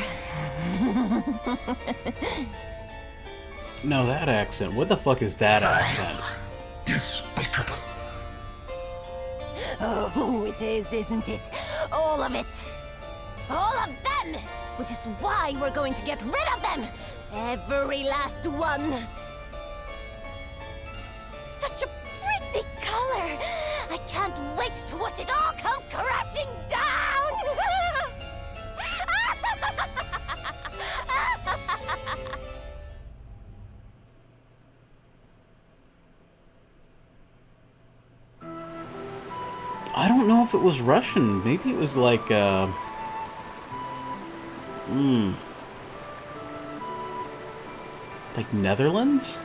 No, that accent. What the fuck is that accent? Despicable. Oh, it is, isn't it? All of it. All of them! Which is why we're going to get rid of them! Every last one! Such a pretty color! I can't wait to watch it all come crashing down! I don't know if it was Russian. Maybe it was like, like Netherlands?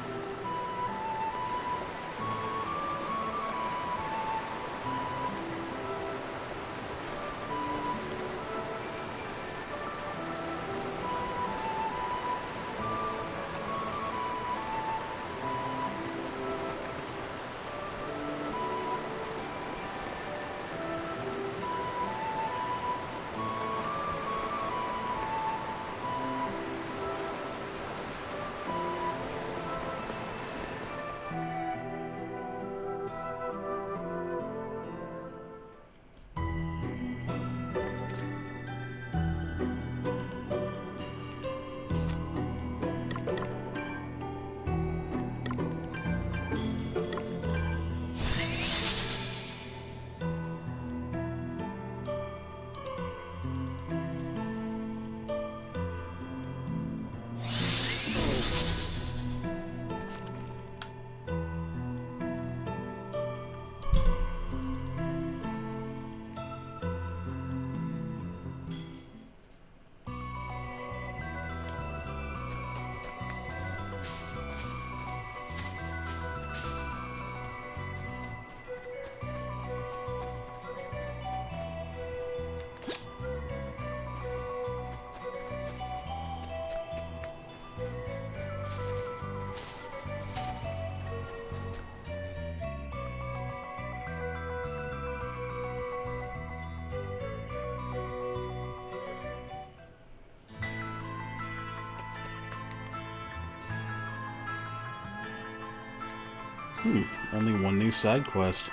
Only one new side quest.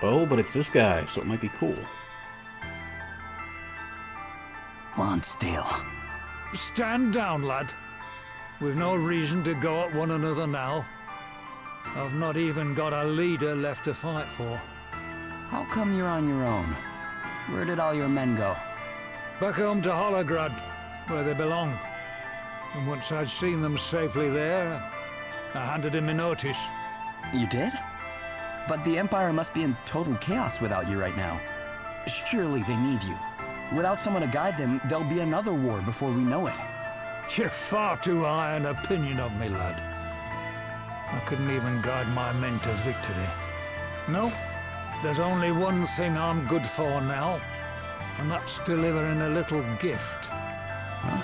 Oh, but it's this guy, so it might be cool. Hold still. Stand down, lad. We've no reason to go at one another now. I've not even got a leader left to fight for. How come you're on your own? Where did all your men go? Back home to Holograd, where they belong. And once I'd seen them safely there, I handed in my notice. You did? But the Empire must be in total chaos without you right now. Surely they need you. Without someone to guide them, there'll be another war before we know it. You're far too high an opinion of me, lad. I couldn't even guide my men to victory. No, there's only one thing I'm good for now, and that's delivering a little gift. Huh?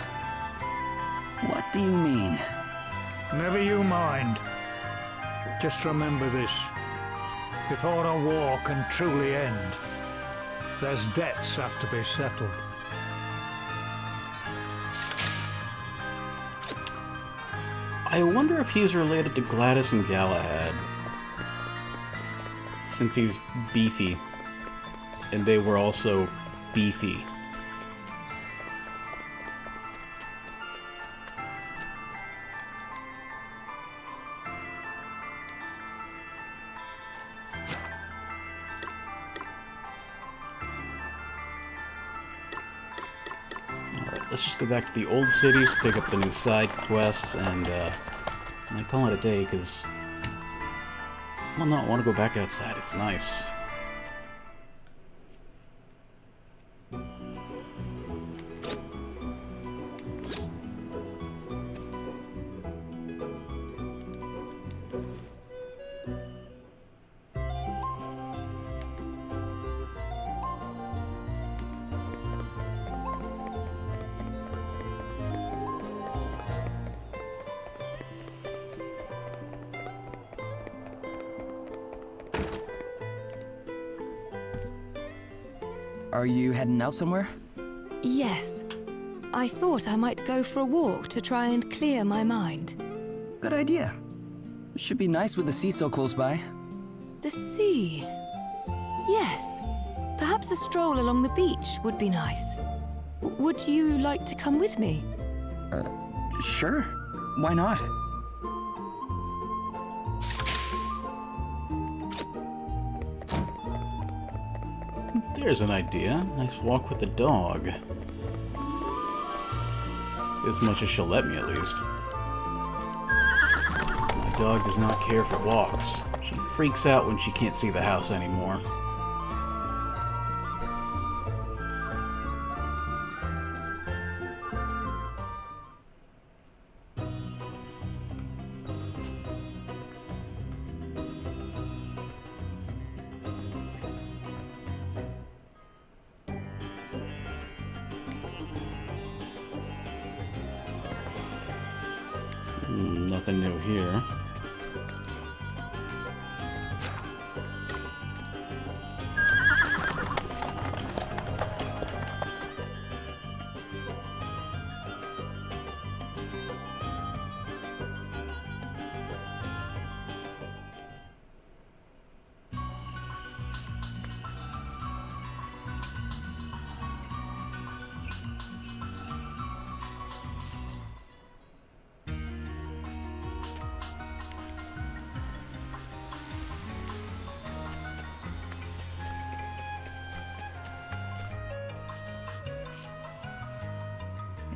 What do you mean? Never you mind. Just remember this. Before a war can truly end, there's debts have to be settled. I wonder if he's related to Gladys and Galahad. Since he's beefy. And they were also beefy. let's just go back to the old cities, pick up the new side quests, and I call it a day, because... Well, no, I want to go back outside. It's nice. Are you heading out somewhere? Yes. I thought I might go for a walk to try and clear my mind. Good idea. It should be nice with the sea so close by. The sea? Yes. Perhaps a stroll along the beach would be nice. Would you like to come with me? Sure. Why not? There's an idea. Nice walk with the dog. As much as she'll let me, at least. My dog does not care for walks. She freaks out when she can't see the house anymore. Nothing new here.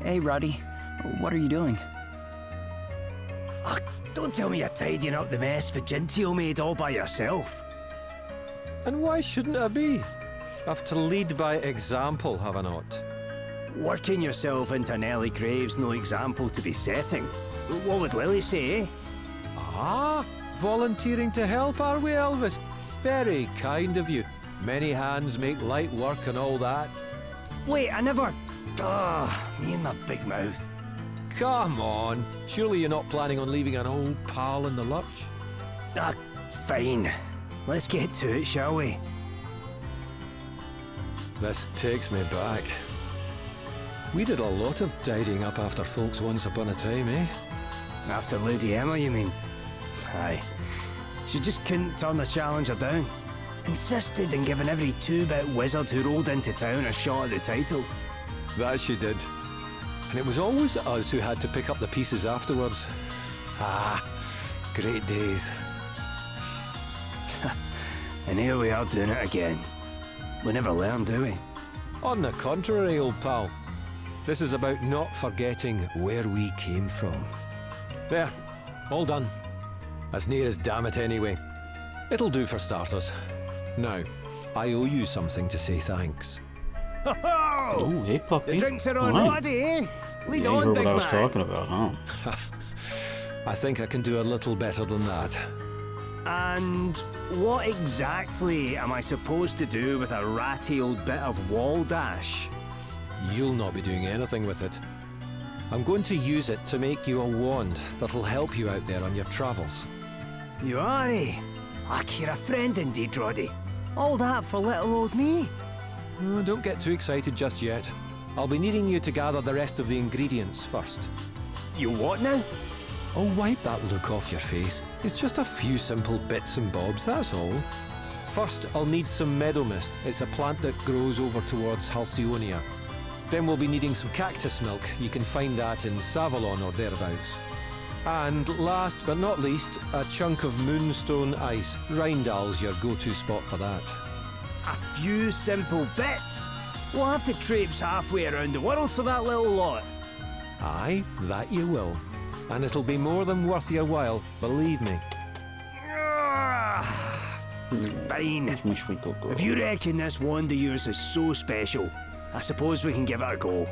Hey, Roddy. What are you doing? Oh, don't tell me you're tidying up the mess Vigentio made all by yourself. And why shouldn't I be? I've to lead by example, have I not? Working yourself into Nellie Graves no example to be setting. What would Lily say, eh? Ah, volunteering to help, are we, Elvis? Very kind of you. Many hands make light work and all that. Wait, I never... me and my big mouth. Come on. Surely you're not planning on leaving an old pal in the lurch? Fine. Let's get to it, shall we? This takes me back. We did a lot of tidying up after folks once upon a time, eh? After Lady Emma, you mean? Aye. She just couldn't turn the challenger down. Insisted on giving every two-bit wizard who rolled into town a shot at the title. That she did. And it was always us who had to pick up the pieces afterwards. Ah, great days. And here we are doing it again. We never learn, do we? On the contrary, old pal. This is about not forgetting where we came from. There, all done. As near as damn it anyway. It'll do for starters. Now, I owe you something to say thanks. Oh, hey, puppy. The drinks are on ready, eh? Lead you on, heard big what I was man. talking about, huh? I think I can do a little better than that. And what exactly am I supposed to do with a ratty old bit of wall dash? You'll not be doing anything with it. I'm going to use it to make you a wand that'll help you out there on your travels. You are, eh? Like you're a friend indeed, Roddy. All that for little old me? Oh, don't get too excited just yet. I'll be needing you to gather the rest of the ingredients first. You what now? Oh, wipe that look off your face. It's just a few simple bits and bobs, that's all. First, I'll need some meadow mist. It's a plant that grows over towards Halcyonia. Then we'll be needing some cactus milk. You can find that in Savalon or thereabouts. And last but not least, a chunk of moonstone ice. Rindal's your go-to spot for that. A few simple bits? We'll have to traipse halfway around the world for that little lot. Aye, that you will. And it'll be more than worth your while, believe me. Fine. If you reckon this wand of yours is so special, I suppose we can give it a go.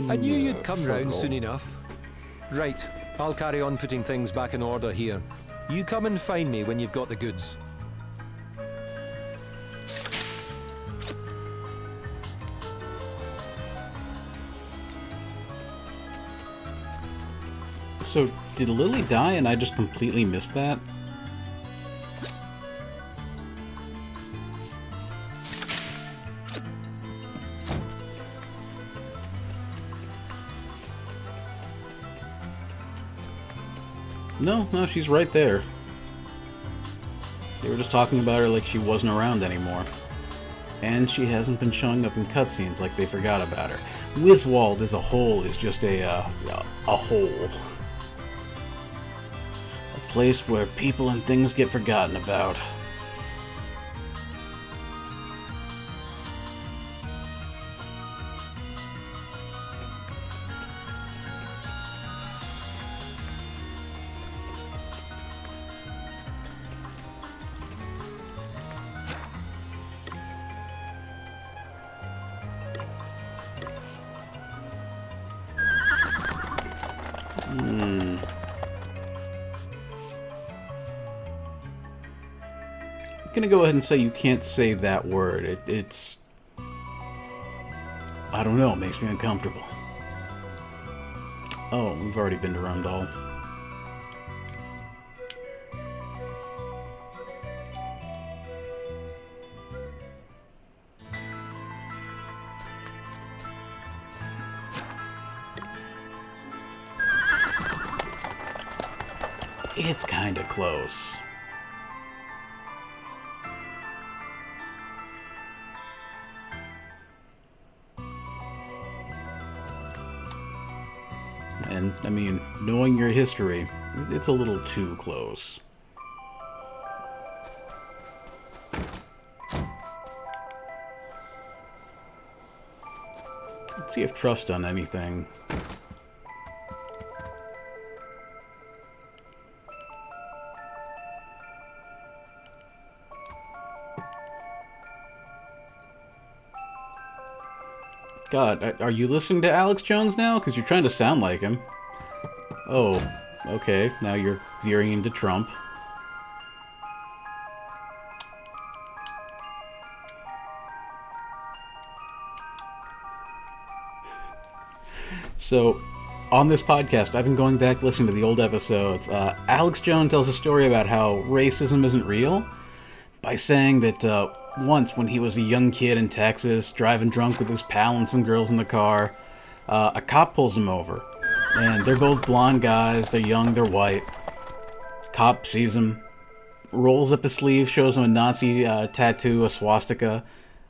I knew you'd come round soon enough. Right, I'll carry on putting things back in order here. You come and find me when you've got the goods. So, did Lily die and I just completely missed that? No, she's right there. They were just talking about her like she wasn't around anymore. And she hasn't been showing up in cutscenes like they forgot about her. Wiswald as a whole is just a hole. A place where people and things get forgotten about. I'm gonna go ahead and say you can't say that word. It's... I don't know, it makes me uncomfortable. Oh, we've already been to Rumdal. It's kinda close. And, I mean, knowing your history, it's a little too close. Let's see if Truff's done anything. God, are you listening to Alex Jones now? Because you're trying to sound like him. Oh, okay. Now you're veering into Trump. So, on this podcast, I've been going back listening to the old episodes. Alex Jones tells a story about how racism isn't real by saying that once when he was a young kid in Texas, driving drunk with his pal and some girls in the car, a cop pulls him over. And they're both blonde guys, they're young, they're white. Cop sees him, rolls up his sleeve, shows him a Nazi tattoo, a swastika,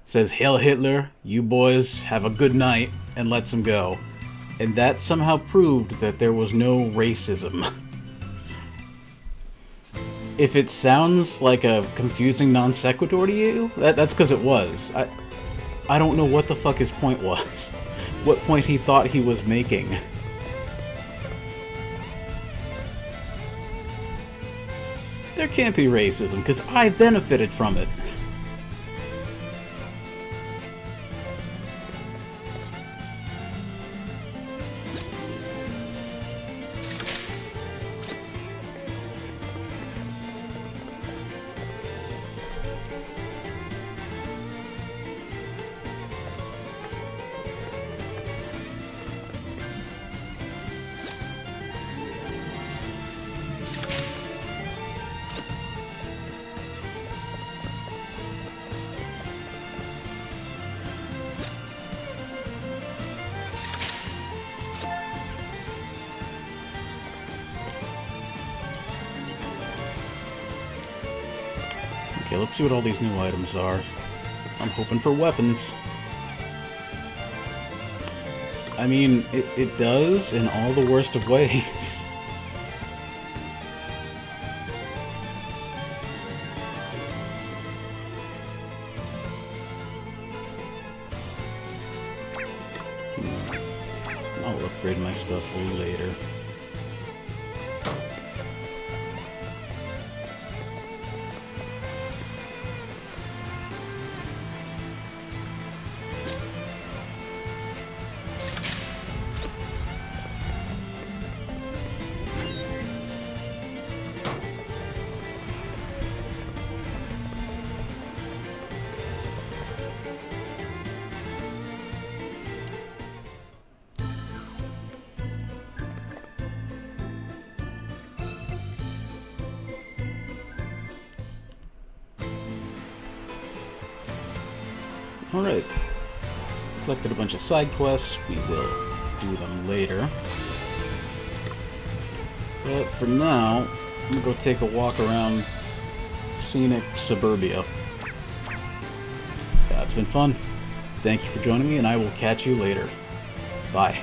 says, "Hail Hitler, you boys have a good night," and lets him go. And that somehow proved that there was no racism. If it sounds like a confusing non sequitur to you, that's because it was. I don't know what the fuck his point was. What point he thought he was making. There can't be racism, because I benefited from it. Okay, let's see what all these new items are. I'm hoping for weapons. I mean, it does in all the worst of ways. I'll upgrade my stuff later. Alright. Collected a bunch of side quests. We will do them later. But for now, I'm gonna go take a walk around scenic suburbia. That's been fun. Thank you for joining me, and I will catch you later. Bye.